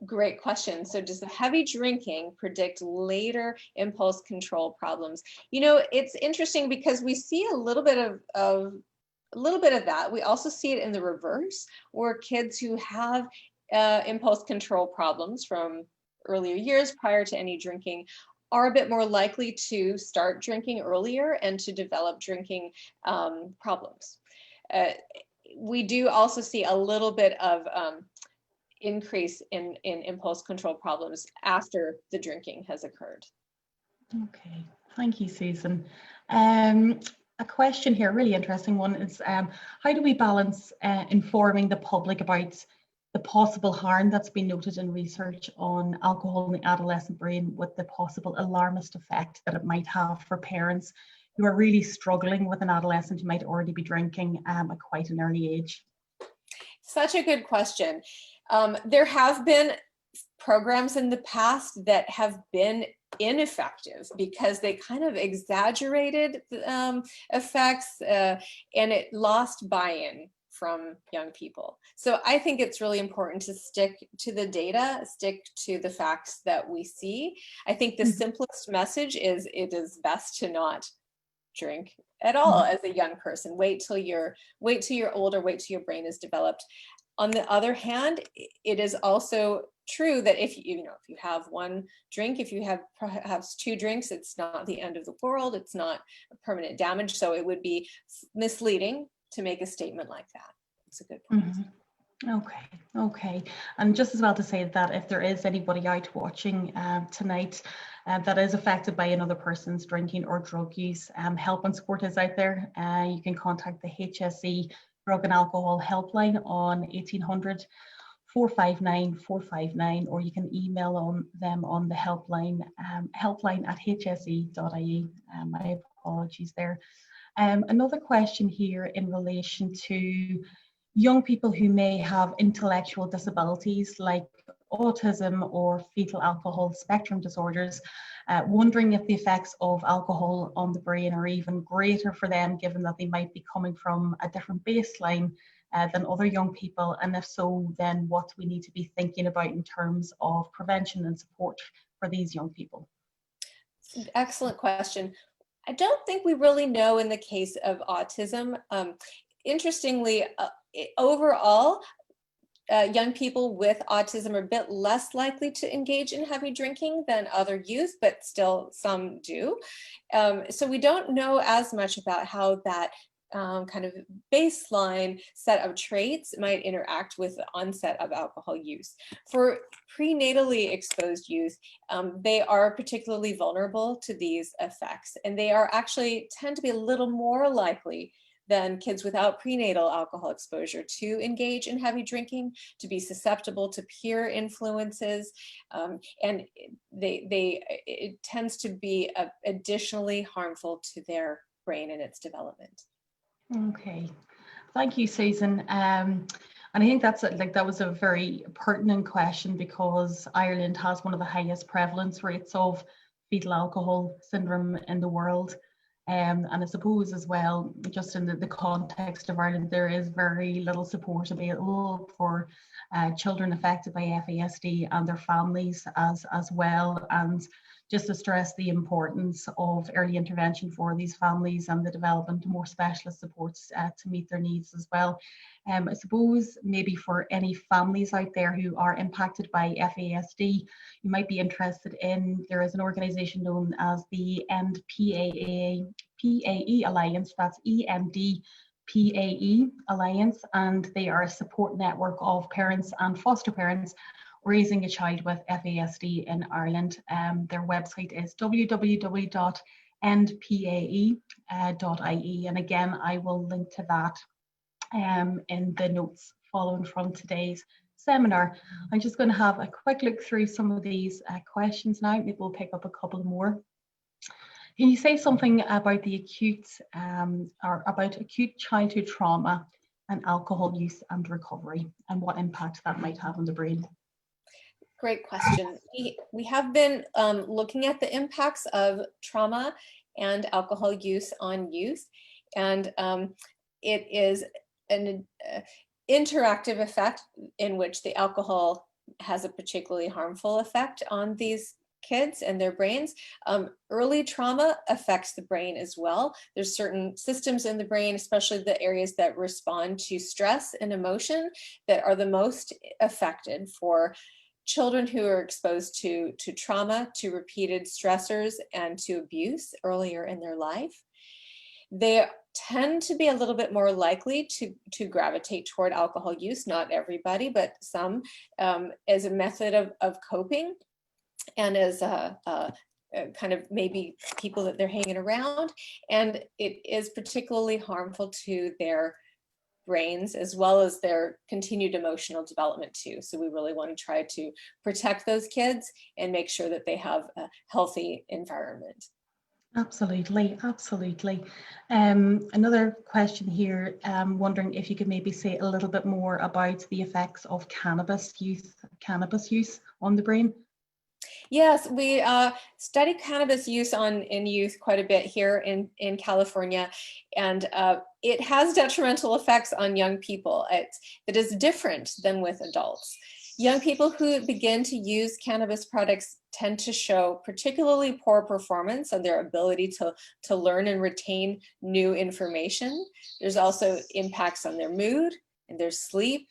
Great question. So does the heavy drinking predict later impulse control problems? You know, it's interesting because we see a little bit of that. We also see it in the reverse, where kids who have impulse control problems from earlier years prior to any drinking are a bit more likely to start drinking earlier and to develop drinking problems. We do also see a little bit of increase in impulse control problems after the drinking has occurred. Okay, thank you, Susan. a question here, really interesting one, is how do we balance informing the public about the possible harm that's been noted in research on alcohol in the adolescent brain with the possible alarmist effect that it might have for parents who are really struggling with an adolescent who might already be drinking at quite an early age? Such a good question. There have been programs in the past that have been ineffective because they kind of exaggerated effects and it lost buy-in from young people. So I think it's really important to stick to the data, stick to the facts that we see. I think the simplest message is it is best to not drink at all as a young person. Wait till you're older, wait till your brain is developed. On the other hand, it is also true that if you have one drink, if you have perhaps two drinks, it's not the end of the world, it's not permanent damage. So it would be misleading to make a statement like that. It's a good point. Okay. And just as well to say that if there is anybody out watching tonight that is affected by another person's drinking or drug use, help and support is out there. You can contact the HSE Drug and Alcohol Helpline on 1800 459 459, or you can email them on the helpline at hse.ie. My apologies there. Another question here in relation to young people who may have intellectual disabilities like autism or fetal alcohol spectrum disorders, wondering if the effects of alcohol on the brain are even greater for them, given that they might be coming from a different baseline than other young people, and if so, then what we need to be thinking about in terms of prevention and support for these young people. Excellent question. I don't think we really know in the case of autism. Interestingly, overall, young people with autism are a bit less likely to engage in heavy drinking than other youth, but still some do. So we don't know as much about how that kind of baseline set of traits might interact with the onset of alcohol use. For prenatally exposed youth, they are particularly vulnerable to these effects, and they are actually tend to be a little more likely than kids without prenatal alcohol exposure to engage in heavy drinking, to be susceptible to peer influences, and it tends to be additionally harmful to their brain and its development. Okay, thank you, Susan. And I think that was a very pertinent question, because Ireland has one of the highest prevalence rates of fetal alcohol syndrome in the world. And I suppose as well, just in the context of Ireland, there is very little support available for children affected by FASD and their families as well. And just to stress the importance of early intervention for these families and the development of more specialist supports to meet their needs as well. I suppose maybe for any families out there who are impacted by FASD, you might be interested in, there is an organisation known as the End PAE Alliance, that's EMDPAE Alliance, and they are a support network of parents and foster parents raising a child with FASD in Ireland. Their website is www.endpae.ie, and again, I will link to that in the notes following from today's seminar. I'm just going to have a quick look through some of these questions now. Maybe we'll pick up a couple more. Can you say something about the acute childhood trauma and alcohol use and recovery, and what impact that might have on the brain? Great question. We have been looking at the impacts of trauma and alcohol use on youth, and it is an interactive effect in which the alcohol has a particularly harmful effect on these kids and their brains. Early trauma affects the brain as well. There's certain systems in the brain, especially the areas that respond to stress and emotion, that are the most affected for children who are exposed to trauma, to repeated stressors, and to abuse earlier in their life. They tend to be a little bit more likely to gravitate toward alcohol use, not everybody, but some, as a method of coping and as kind of maybe people that they're hanging around. And it is particularly harmful to their brains as well as their continued emotional development too. So we really want to try to protect those kids and make sure that they have a healthy environment. Absolutely, absolutely. Another question here, wondering if you could maybe say a little bit more about the effects of cannabis use on the brain. Yes, we study cannabis use in youth quite a bit here in California, and it has detrimental effects on young people. It is different than with adults. Young people who begin to use cannabis products tend to show particularly poor performance on their ability to learn and retain new information. There's also impacts on their mood and their sleep.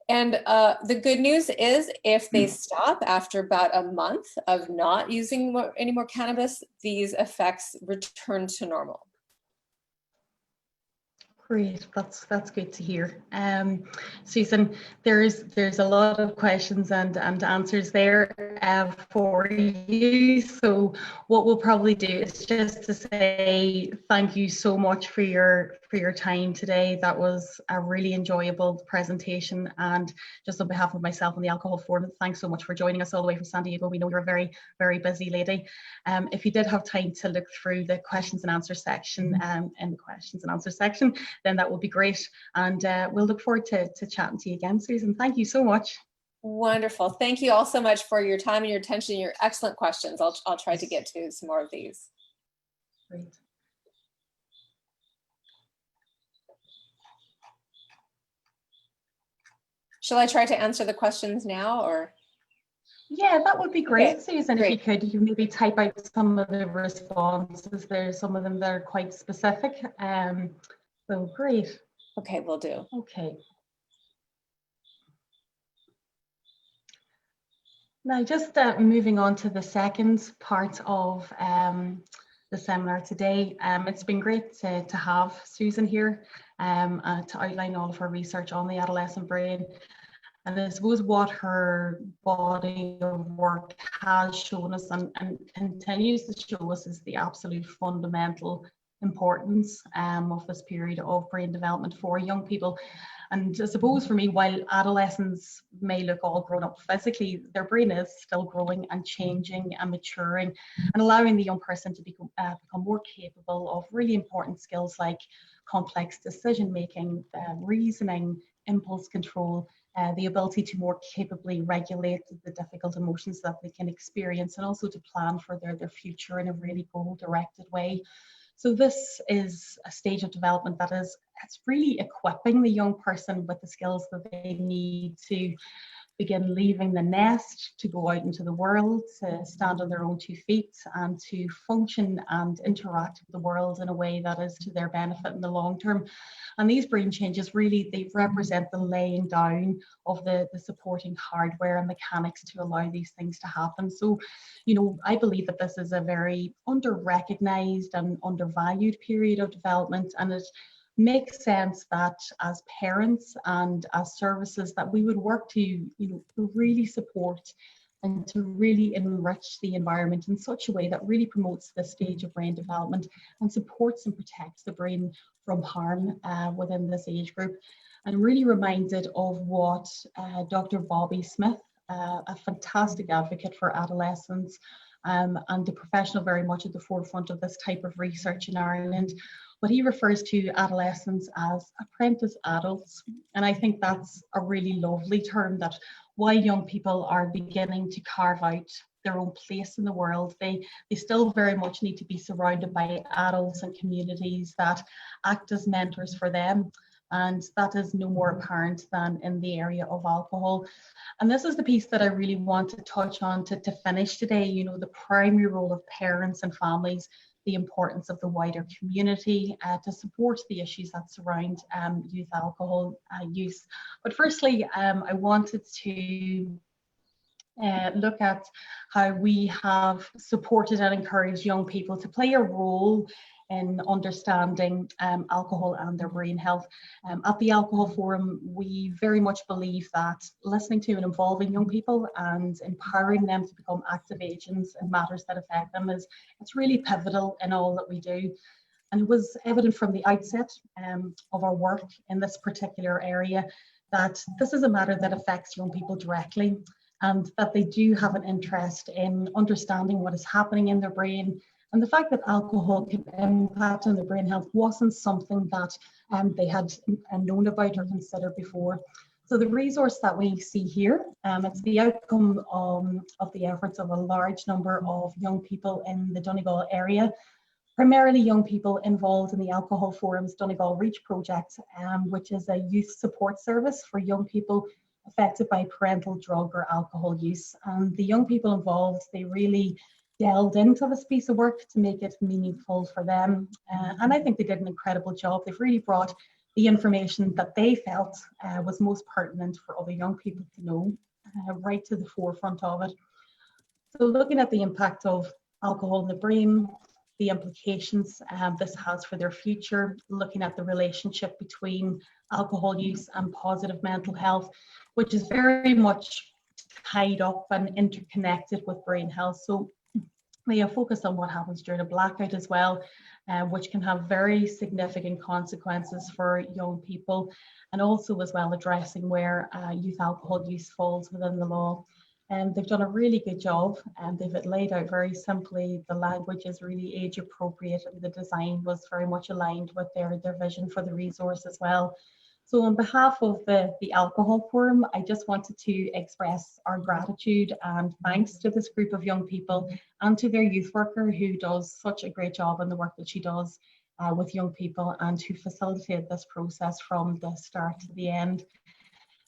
And the good news is if they stop after about a month of not using any more cannabis, these effects return to normal. Great, that's good to hear. Susan, there's a lot of questions and answers there for you. So what we'll probably do is just to say thank you so much for your time today. That was a really enjoyable presentation, and just on behalf of myself and the Alcohol Forum, thanks so much for joining us all the way from San Diego. We know you're a very, very busy lady. If you did have time to look through the questions and answer section in the questions and answer section, then that would be great. And we'll look forward to chatting to you again, Susan. Thank you so much. Wonderful. Thank you all so much for your time and your attention and your excellent questions. I'll try to get to some more of these. Great. Shall I try to answer the questions now, or? Yeah, that would be great, Okay, Susan. great. If you could maybe type out some of the responses. There's some of them that are quite specific. So great. Okay, will do. Okay. Now, just moving on to the second part of the seminar today. It's been great to have Susan here to outline all of her research on the adolescent brain. And I suppose what her body of work has shown us and continues to show us is the absolute fundamental importance of this period of brain development for young people. And I suppose for me, while adolescents may look all grown up physically, their brain is still growing and changing and maturing and allowing the young person to become more capable of really important skills like complex decision making, reasoning, impulse control, the ability to more capably regulate the difficult emotions that they can experience, and also to plan for their future in a really goal-directed way. So this is a stage of development that it's really equipping the young person with the skills that they need to begin leaving the nest, to go out into the world, to stand on their own 2 feet, and to function and interact with the world in a way that is to their benefit in the long term. And these brain changes really, they represent the laying down of the supporting hardware and mechanics to allow these things to happen. So, you know, I believe that this is a very under-recognized and undervalued period of development, and it makes sense that as parents and as services that we would work to, to really support and to really enrich the environment in such a way that really promotes this stage of brain development and supports and protects the brain from harm within this age group. I'm really reminded of what Dr. Bobby Smith, a fantastic advocate for adolescents and a professional very much at the forefront of this type of research in Ireland, but he refers to adolescents as apprentice adults. And I think that's a really lovely term, that while young people are beginning to carve out their own place in the world, they still very much need to be surrounded by adults and communities that act as mentors for them. And that is no more apparent than in the area of alcohol. And this is the piece that I really want to touch on to finish today, the primary role of parents and families, the importance of the wider community to support the issues that surround youth alcohol use. But firstly, I wanted to look at how we have supported and encouraged young people to play a role in understanding alcohol and their brain health. At the Alcohol Forum, we very much believe that listening to and involving young people and empowering them to become active agents in matters that affect them it's really pivotal in all that we do. And it was evident from the outset of our work in this particular area that this is a matter that affects young people directly, and that they do have an interest in understanding what is happening in their brain. And the fact that alcohol can impact on their brain health wasn't something that they had known about or considered before. So the resource that we see here, it's the outcome of the efforts of a large number of young people in the Donegal area, primarily young people involved in the Alcohol Forum's Donegal Reach project, which is a youth support service for young people affected by parental drug or alcohol use. And the young people involved, they really delved into this piece of work to make it meaningful for them. And I think they did an incredible job. They've really brought the information that they felt was most pertinent for other young people to know right to the forefront of it. So looking at the impact of alcohol in the brain, the implications this has for their future, looking at the relationship between alcohol use and positive mental health, which is very much tied up and interconnected with brain health. So we have focused on what happens during a blackout as well, which can have very significant consequences for young people, and also as well addressing where youth alcohol use falls within the law. And they've done a really good job, and they've laid out very simply. The language is really age appropriate, and the design was very much aligned with their vision for the resource as well. So on behalf of the Alcohol Forum, I just wanted to express our gratitude and thanks to this group of young people and to their youth worker who does such a great job in the work that she does with young people and who facilitated this process from the start to the end.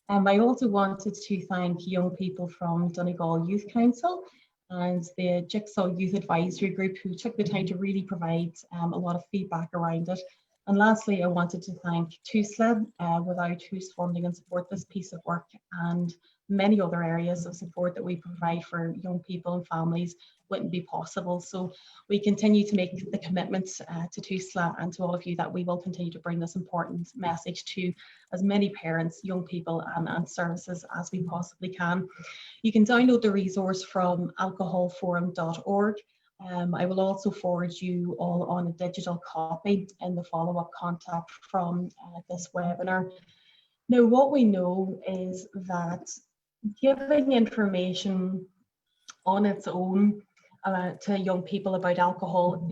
I also wanted to thank young people from Donegal Youth Council and the Jigsaw Youth Advisory Group who took the time to really provide a lot of feedback around it. And lastly, I wanted to thank TUSLA, without whose funding and support this piece of work and many other areas of support that we provide for young people and families wouldn't be possible. So we continue to make the commitment to TUSLA and to all of you that we will continue to bring this important message to as many parents, young people and services as we possibly can. You can download the resource from alcoholforum.org. I will also forward you all on a digital copy in the follow-up contact from this webinar. Now, what we know is that giving information on its own to young people about alcohol,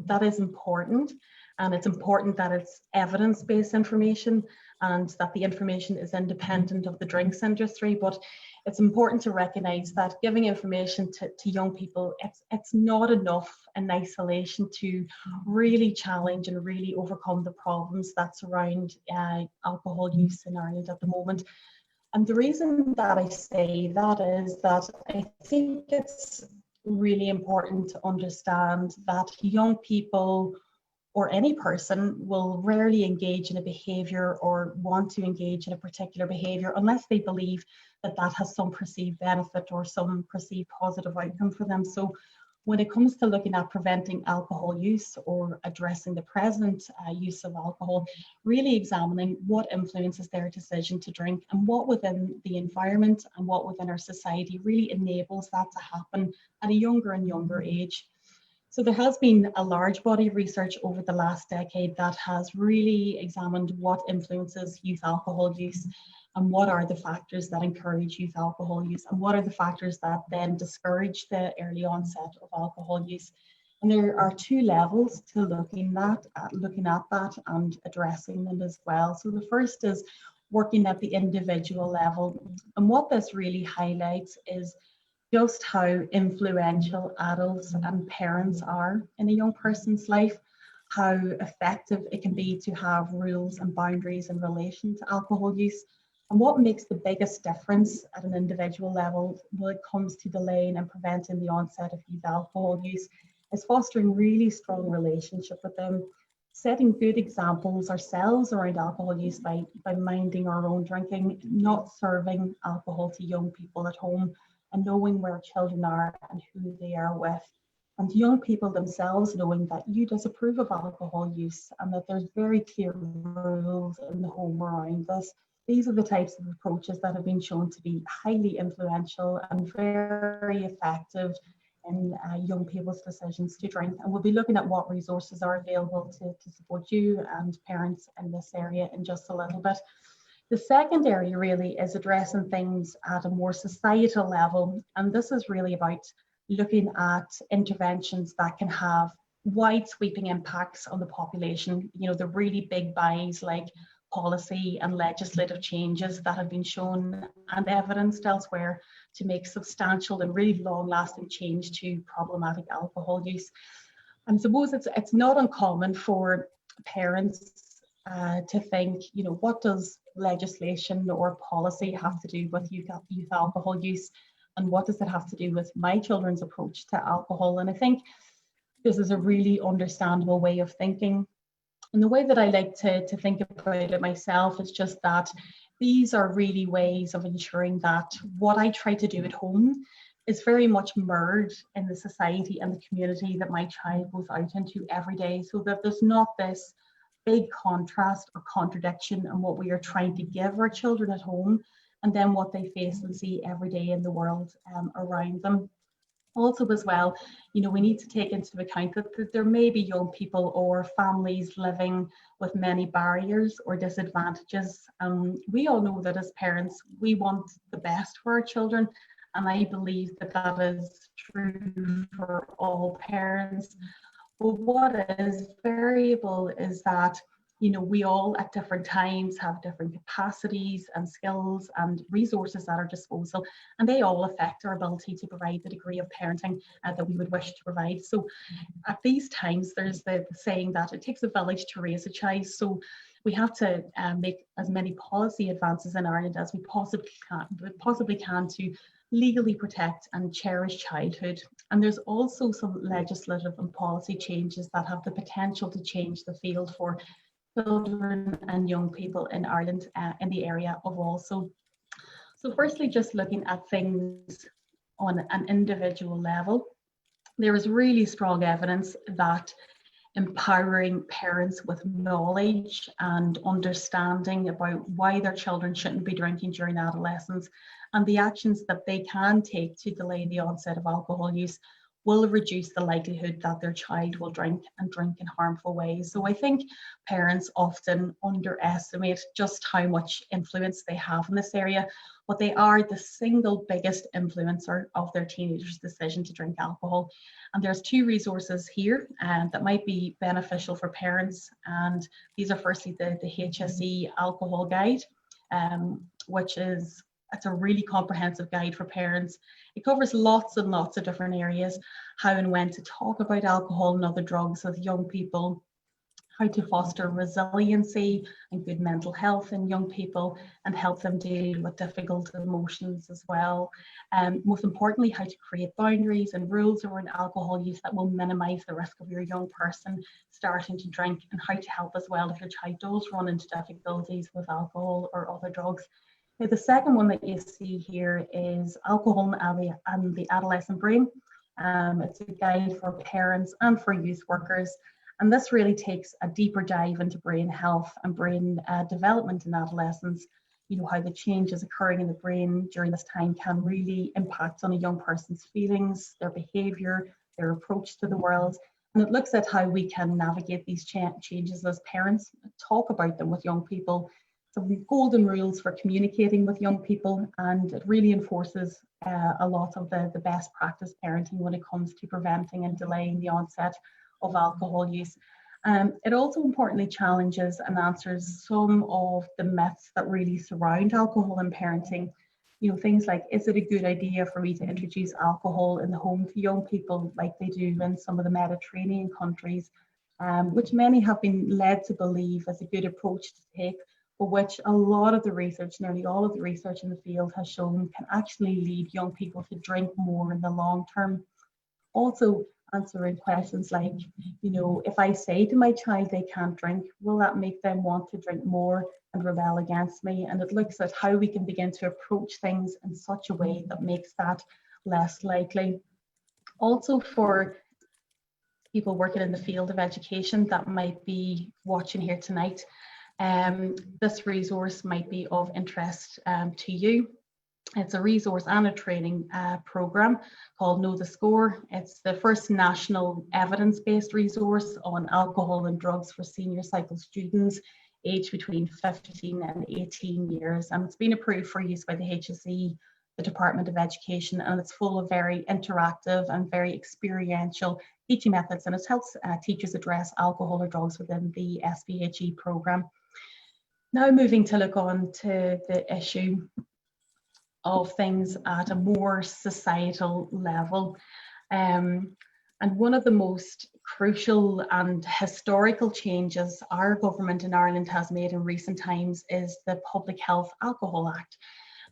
that is important. And it's important that it's evidence-based information and that the information is independent of the drinks industry. But it's important to recognize that giving information to young people, it's not enough in isolation to really challenge and really overcome the problems that surround alcohol use in Ireland at the moment. And the reason that I say that is that I think it's really important to understand that young people or any person will rarely engage in a behaviour or want to engage in a particular behaviour unless they believe that that has some perceived benefit or some perceived positive outcome for them. So when it comes to looking at preventing alcohol use or addressing the present use of alcohol, really examining what influences their decision to drink and what within the environment and what within our society really enables that to happen at a younger and younger age. So there has been a large body of research over the last decade that has really examined what influences youth alcohol use and what are the factors that encourage youth alcohol use and what are the factors that then discourage the early onset of alcohol use. And there are two levels to looking at that and addressing them as well. So the first is working at the individual level. And what this really highlights is just how influential adults and parents are in a young person's life, how effective it can be to have rules and boundaries in relation to alcohol use, and what makes the biggest difference at an individual level when it comes to delaying and preventing the onset of youth alcohol use is fostering really strong relationship with them, setting good examples ourselves around alcohol use by minding our own drinking, not serving alcohol to young people at home, and knowing where children are and who they are with. And young people themselves knowing that you disapprove of alcohol use and that there's very clear rules in the home around this. These are the types of approaches that have been shown to be highly influential and very effective in young people's decisions to drink. And we'll be looking at what resources are available to support you and parents in this area in just a little bit. The second area really is addressing things at a more societal level. And this is really about looking at interventions that can have wide sweeping impacts on the population. You know, the really big buys like policy and legislative changes that have been shown and evidenced elsewhere to make substantial and really long-lasting change to problematic alcohol use. And I suppose it's not uncommon for parents to think, you know, what does legislation or policy have to do with youth alcohol use? And what does it have to do with my children's approach to alcohol? And I think this is a really understandable way of thinking. And the way that I like to think about it myself is just that these are really ways of ensuring that what I try to do at home is very much mirrored in the society and the community that my child goes out into every day, so that there's not this big contrast or contradiction in what we are trying to give our children at home and then what they face and see every day in the world around them. Also as well, you know, we need to take into account that there may be young people or families living with many barriers or disadvantages. We all know that as parents, we want the best for our children. And I believe that that is true for all parents. But what is variable is that, you know, we all at different times have different capacities and skills and resources at our disposal, and they all affect our ability to provide the degree of parenting that we would wish to provide. So at these times, there's the saying that it takes a village to raise a child. So we have to make as many policy advances in Ireland as we possibly can to legally protect and cherish childhood. And there's also some legislative and policy changes that have the potential to change the field for children and young people in Ireland in the area of all. So firstly, just looking at things on an individual level, there is really strong evidence that empowering parents with knowledge and understanding about why their children shouldn't be drinking during adolescence and the actions that they can take to delay the onset of alcohol use will reduce the likelihood that their child will drink in harmful ways. So I think parents often underestimate just how much influence they have in this area, but they are the single biggest influencer of their teenagers' decision to drink alcohol. And there's two resources here that might be beneficial for parents. And these are firstly the HSE alcohol guide, which is it's a really comprehensive guide for parents. It covers lots and lots of different areas, how and when to talk about alcohol and other drugs with young people, how to foster resiliency and good mental health in young people and help them deal with difficult emotions as well. Most importantly, how to create boundaries and rules around alcohol use that will minimize the risk of your young person starting to drink, and how to help as well if your child does run into difficulties with alcohol or other drugs. Now, the second one that you see here is Alcohol and the Adolescent Brain. It's a guide for parents and for youth workers. And this really takes a deeper dive into brain health and brain development in adolescence. You know, how the changes occurring in the brain during this time can really impact on a young person's feelings, their behavior, their approach to the world. And it looks at how we can navigate these changes as parents, talk about them with young people. Some golden rules for communicating with young people, and it really enforces a lot of the best practice parenting when it comes to preventing and delaying the onset of alcohol use. It also importantly challenges and answers some of the myths that really surround alcohol and parenting. You know, things like, is it a good idea for me to introduce alcohol in the home to young people like they do in some of the Mediterranean countries, which many have been led to believe is a good approach to take, but which a lot of the research, nearly all of the research in the field has shown can actually lead young people to drink more in the long term. Also answering questions like, you know, if I say to my child they can't drink, will that make them want to drink more and rebel against me? And it looks at how we can begin to approach things in such a way that makes that less likely. Also for people working in the field of education that might be watching here tonight, this resource might be of interest to you. It's a resource and a training program called Know the Score. It's the first national evidence-based resource on alcohol and drugs for senior cycle students aged between 15 and 18 years. And it's been approved for use by the HSE, the Department of Education, and it's full of very interactive and very experiential teaching methods, and it helps teachers address alcohol or drugs within the SBHE program. Now moving to look on to the issue of things at a more societal level. And one of the most crucial and historical changes our government in Ireland has made in recent times is the Public Health Alcohol Act.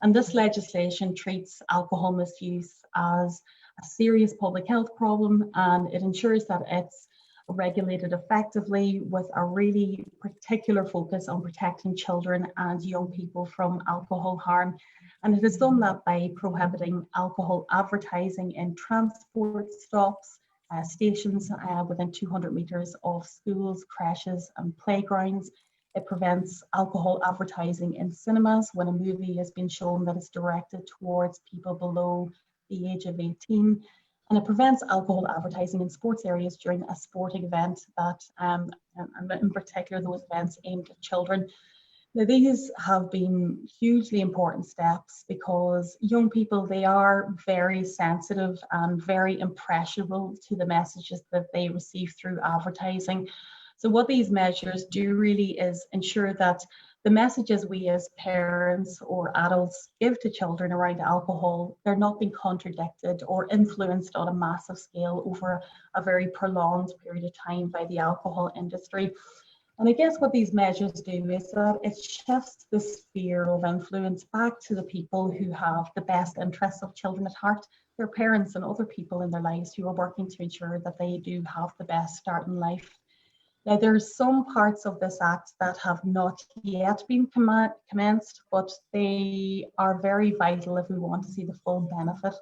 And this legislation treats alcohol misuse as a serious public health problem, and it ensures that it's regulated effectively with a really particular focus on protecting children and young people from alcohol harm. And it has done that by prohibiting alcohol advertising in transport stops, stations within 200 metres of schools, creches and playgrounds. It prevents alcohol advertising in cinemas when a movie has been shown that is directed towards people below the age of 18. And it prevents alcohol advertising in sports areas during a sporting event that, and in particular, those events aimed at children. Now, these have been hugely important steps because young people, they are very sensitive and very impressionable to the messages that they receive through advertising. So what these measures do really is ensure that the messages we as parents or adults give to children around alcohol, they're not being contradicted or influenced on a massive scale over a very prolonged period of time by the alcohol industry. And I guess what these measures do is that it shifts the sphere of influence back to the people who have the best interests of children at heart, their parents and other people in their lives who are working to ensure that they do have the best start in life. Now, there's some parts of this act that have not yet been commenced, but they are very vital if we want to see the full benefit.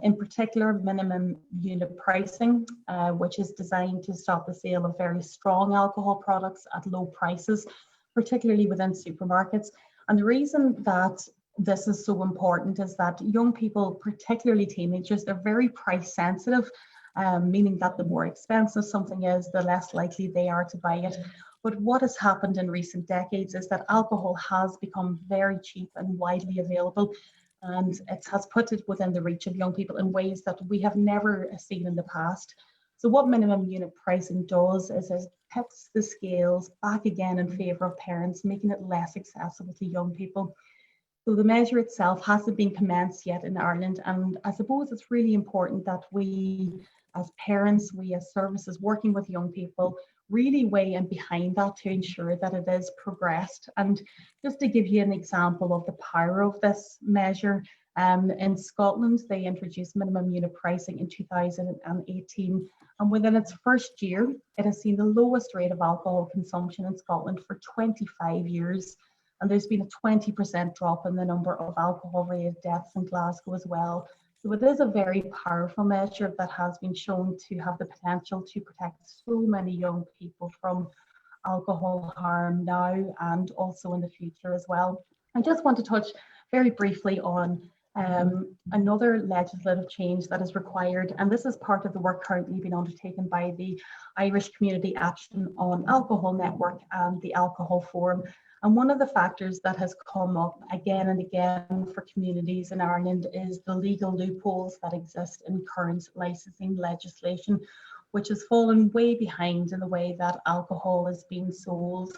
In particular, minimum unit pricing, which is designed to stop the sale of very strong alcohol products at low prices, particularly within supermarkets. And the reason that this is so important is that young people, particularly teenagers, they're very price sensitive. Meaning that the more expensive something is, the less likely they are to buy it. But what has happened in recent decades is that alcohol has become very cheap and widely available, and it has put it within the reach of young people in ways that we have never seen in the past. So what minimum unit pricing does is it tips the scales back again in favour of parents, making it less accessible to young people. So the measure itself hasn't been commenced yet in Ireland, and I suppose it's really important that we as parents, we as services working with young people, really weigh in behind that to ensure that it is progressed. And just to give you an example of the power of this measure, in Scotland, they introduced minimum unit pricing in 2018. And within its first year, it has seen the lowest rate of alcohol consumption in Scotland for 25 years. And there's been a 20% drop in the number of alcohol-related deaths in Glasgow as well. So it is a very powerful measure that has been shown to have the potential to protect so many young people from alcohol harm now and also in the future as well. I just want to touch very briefly on another legislative change that is required, and this is part of the work currently being undertaken by the Irish Community Action on Alcohol Network and the Alcohol Forum. And one of the factors that has come up again and again for communities in Ireland is the legal loopholes that exist in current licensing legislation, which has fallen way behind in the way that alcohol is being sold.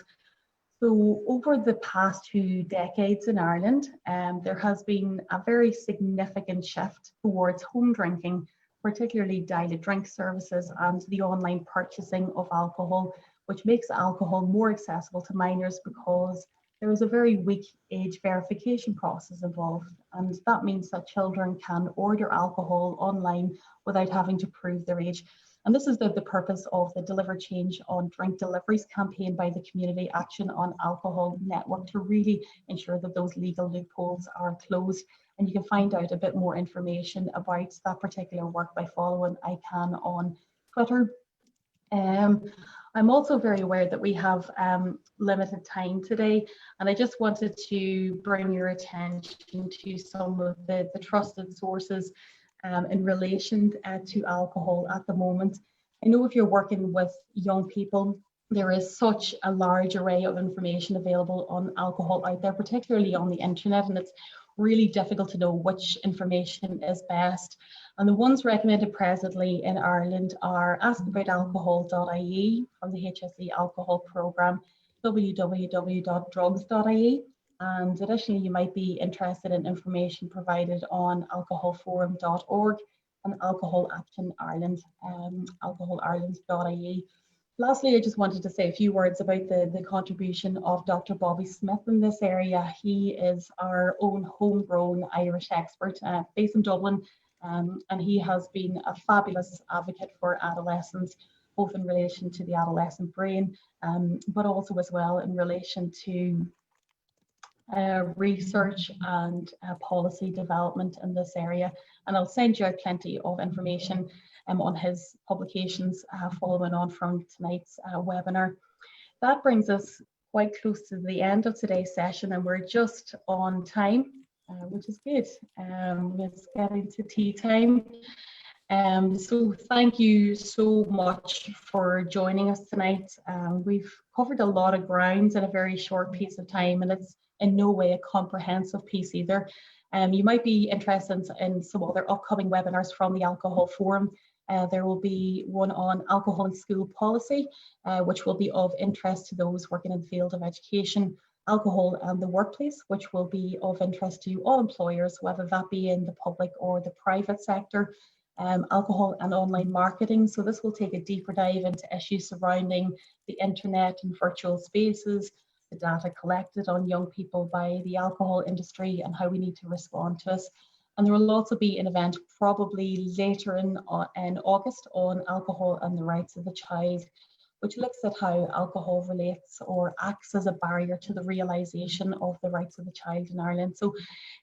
So over the past 2 decades in Ireland, there has been a very significant shift towards home drinking, particularly dialed drink services and the online purchasing of alcohol, which makes alcohol more accessible to minors because there is a very weak age verification process involved. And that means that children can order alcohol online without having to prove their age. And this is the purpose of the Deliver Change on Drink Deliveries campaign by the Community Action on Alcohol Network to really ensure that those legal loopholes are closed. And you can find out a bit more information about that particular work by following ICANN on Twitter. I'm also very aware that we have limited time today, and I just wanted to bring your attention to some of the trusted sources in relation to alcohol at the moment. I know if you're working with young people, there is such a large array of information available on alcohol out there, particularly on the internet, and it's really difficult to know which information is best. And the ones recommended presently in Ireland are askaboutalcohol.ie from the HSE alcohol programme, www.drugs.ie. And additionally, you might be interested in information provided on alcoholforum.org and Alcohol Action Ireland, alcoholireland.ie. Lastly, I just wanted to say a few words about the contribution of Dr. Bobby Smith in this area. He is our own homegrown Irish expert based in Dublin, and he has been a fabulous advocate for adolescents, both in relation to the adolescent brain, but also as well in relation to research and policy development in this area. And I'll send you out plenty of information on his publications following on from tonight's webinar. That brings us quite close to the end of today's session, and we're just on time, which is good. It's getting to tea time. So thank you so much for joining us tonight. We've covered a lot of grounds in a very short piece of time, and it's in no way a comprehensive piece either. You might be interested in some other upcoming webinars from the Alcohol Forum. There will be one on alcohol in school policy, which will be of interest to those working in the field of education, alcohol and the workplace, which will be of interest to all employers, whether that be in the public or the private sector, alcohol and online marketing. So this will take a deeper dive into issues surrounding the internet and virtual spaces, the data collected on young people by the alcohol industry and how we need to respond to it. And there will also be an event probably later in August on alcohol and the rights of the child, which looks at how alcohol relates or acts as a barrier to the realisation of the rights of the child in Ireland. So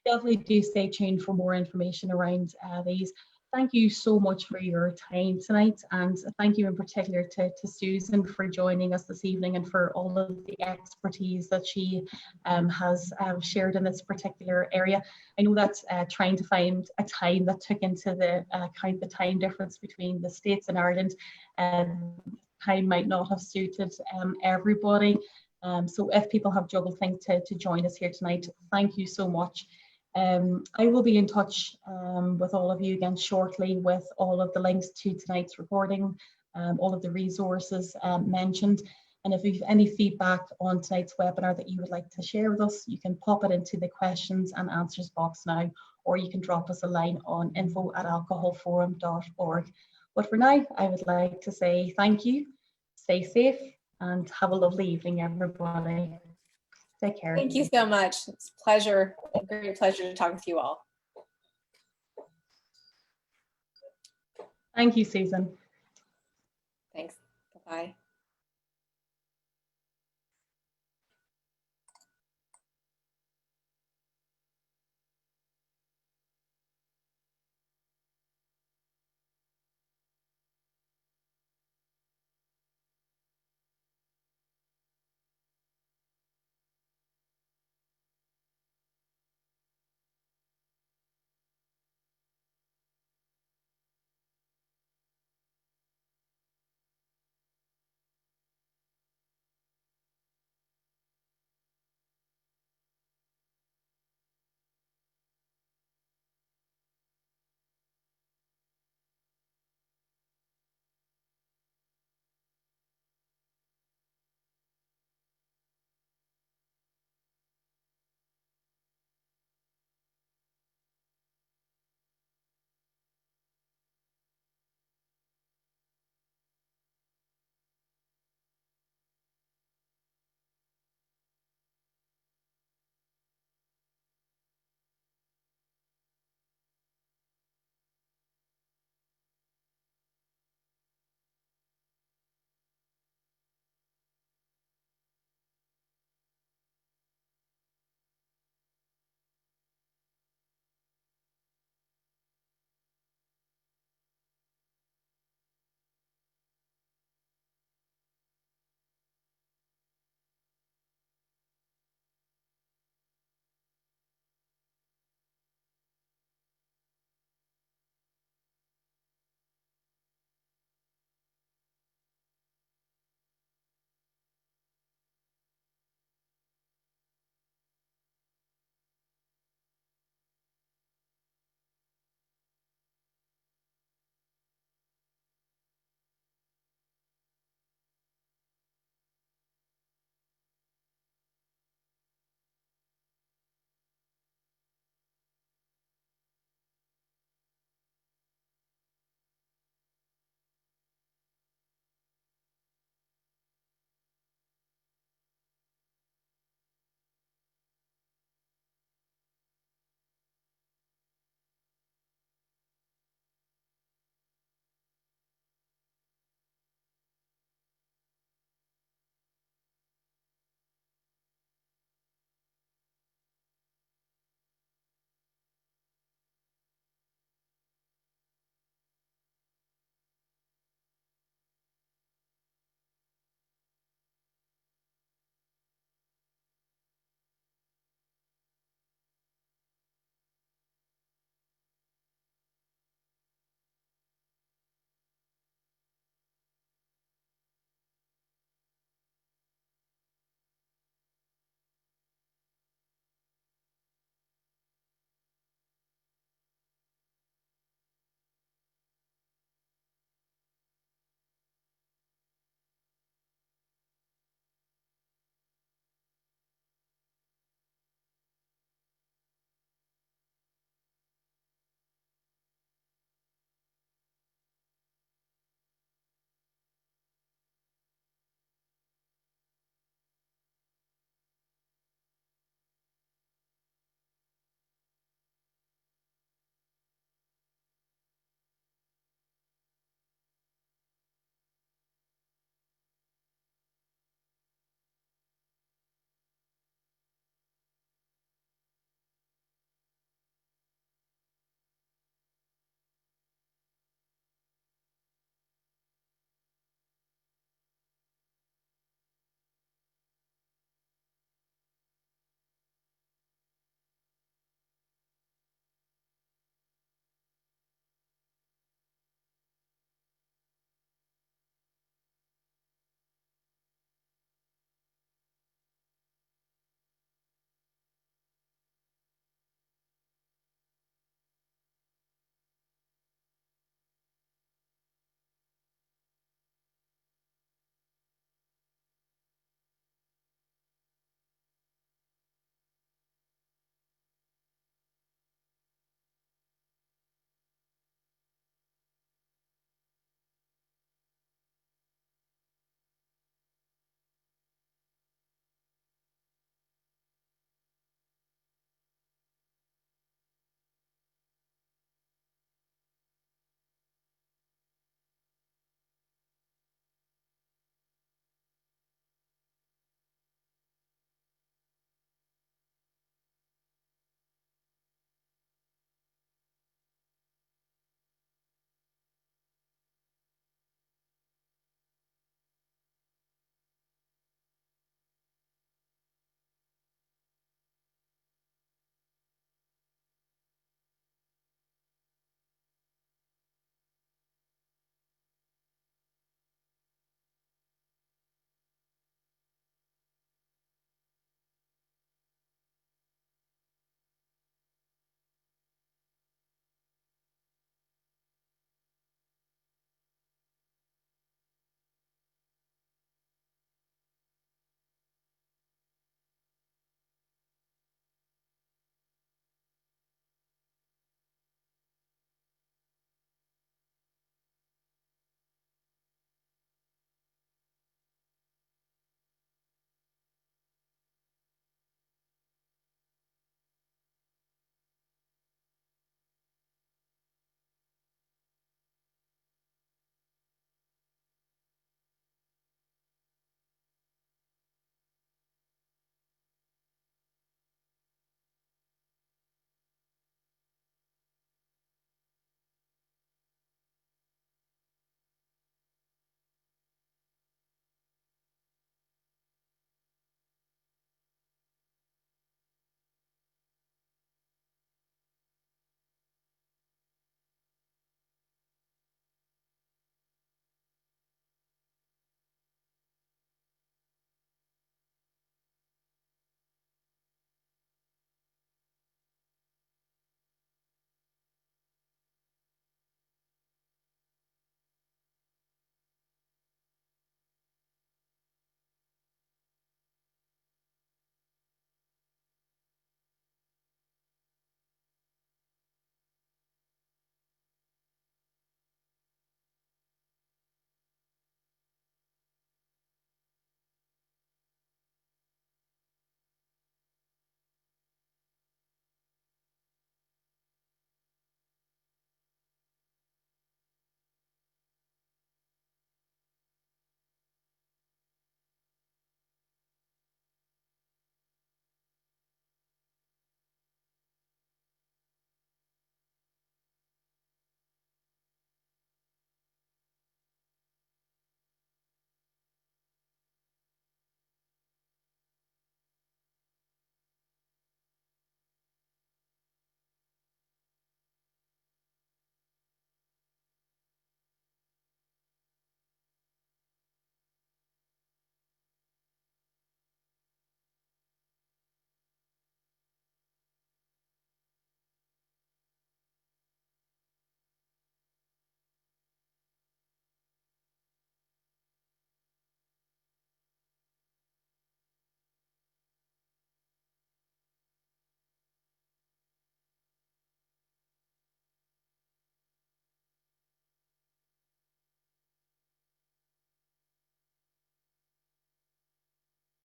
definitely do stay tuned for more information around these. Thank you so much for your time tonight, and thank you in particular to Susan for joining us this evening and for all of the expertise that she has shared in this particular area. I know that trying to find a time that took into the account the time difference between the States and Ireland, time might not have suited everybody. So if people have juggled things to join us here tonight, thank you so much. I will be in touch with all of you again shortly with all of the links to tonight's recording, all of the resources mentioned. And if you have any feedback on tonight's webinar that you would like to share with us, you can pop it into the questions and answers box now, or you can drop us a line on info@alcoholforum.org. But for now, I would like to say thank you, stay safe, and have a lovely evening, everybody. Take care. Thank you so much. It's a pleasure, a great pleasure to talk with you all. Thank you, Susan. Thanks. Bye-bye.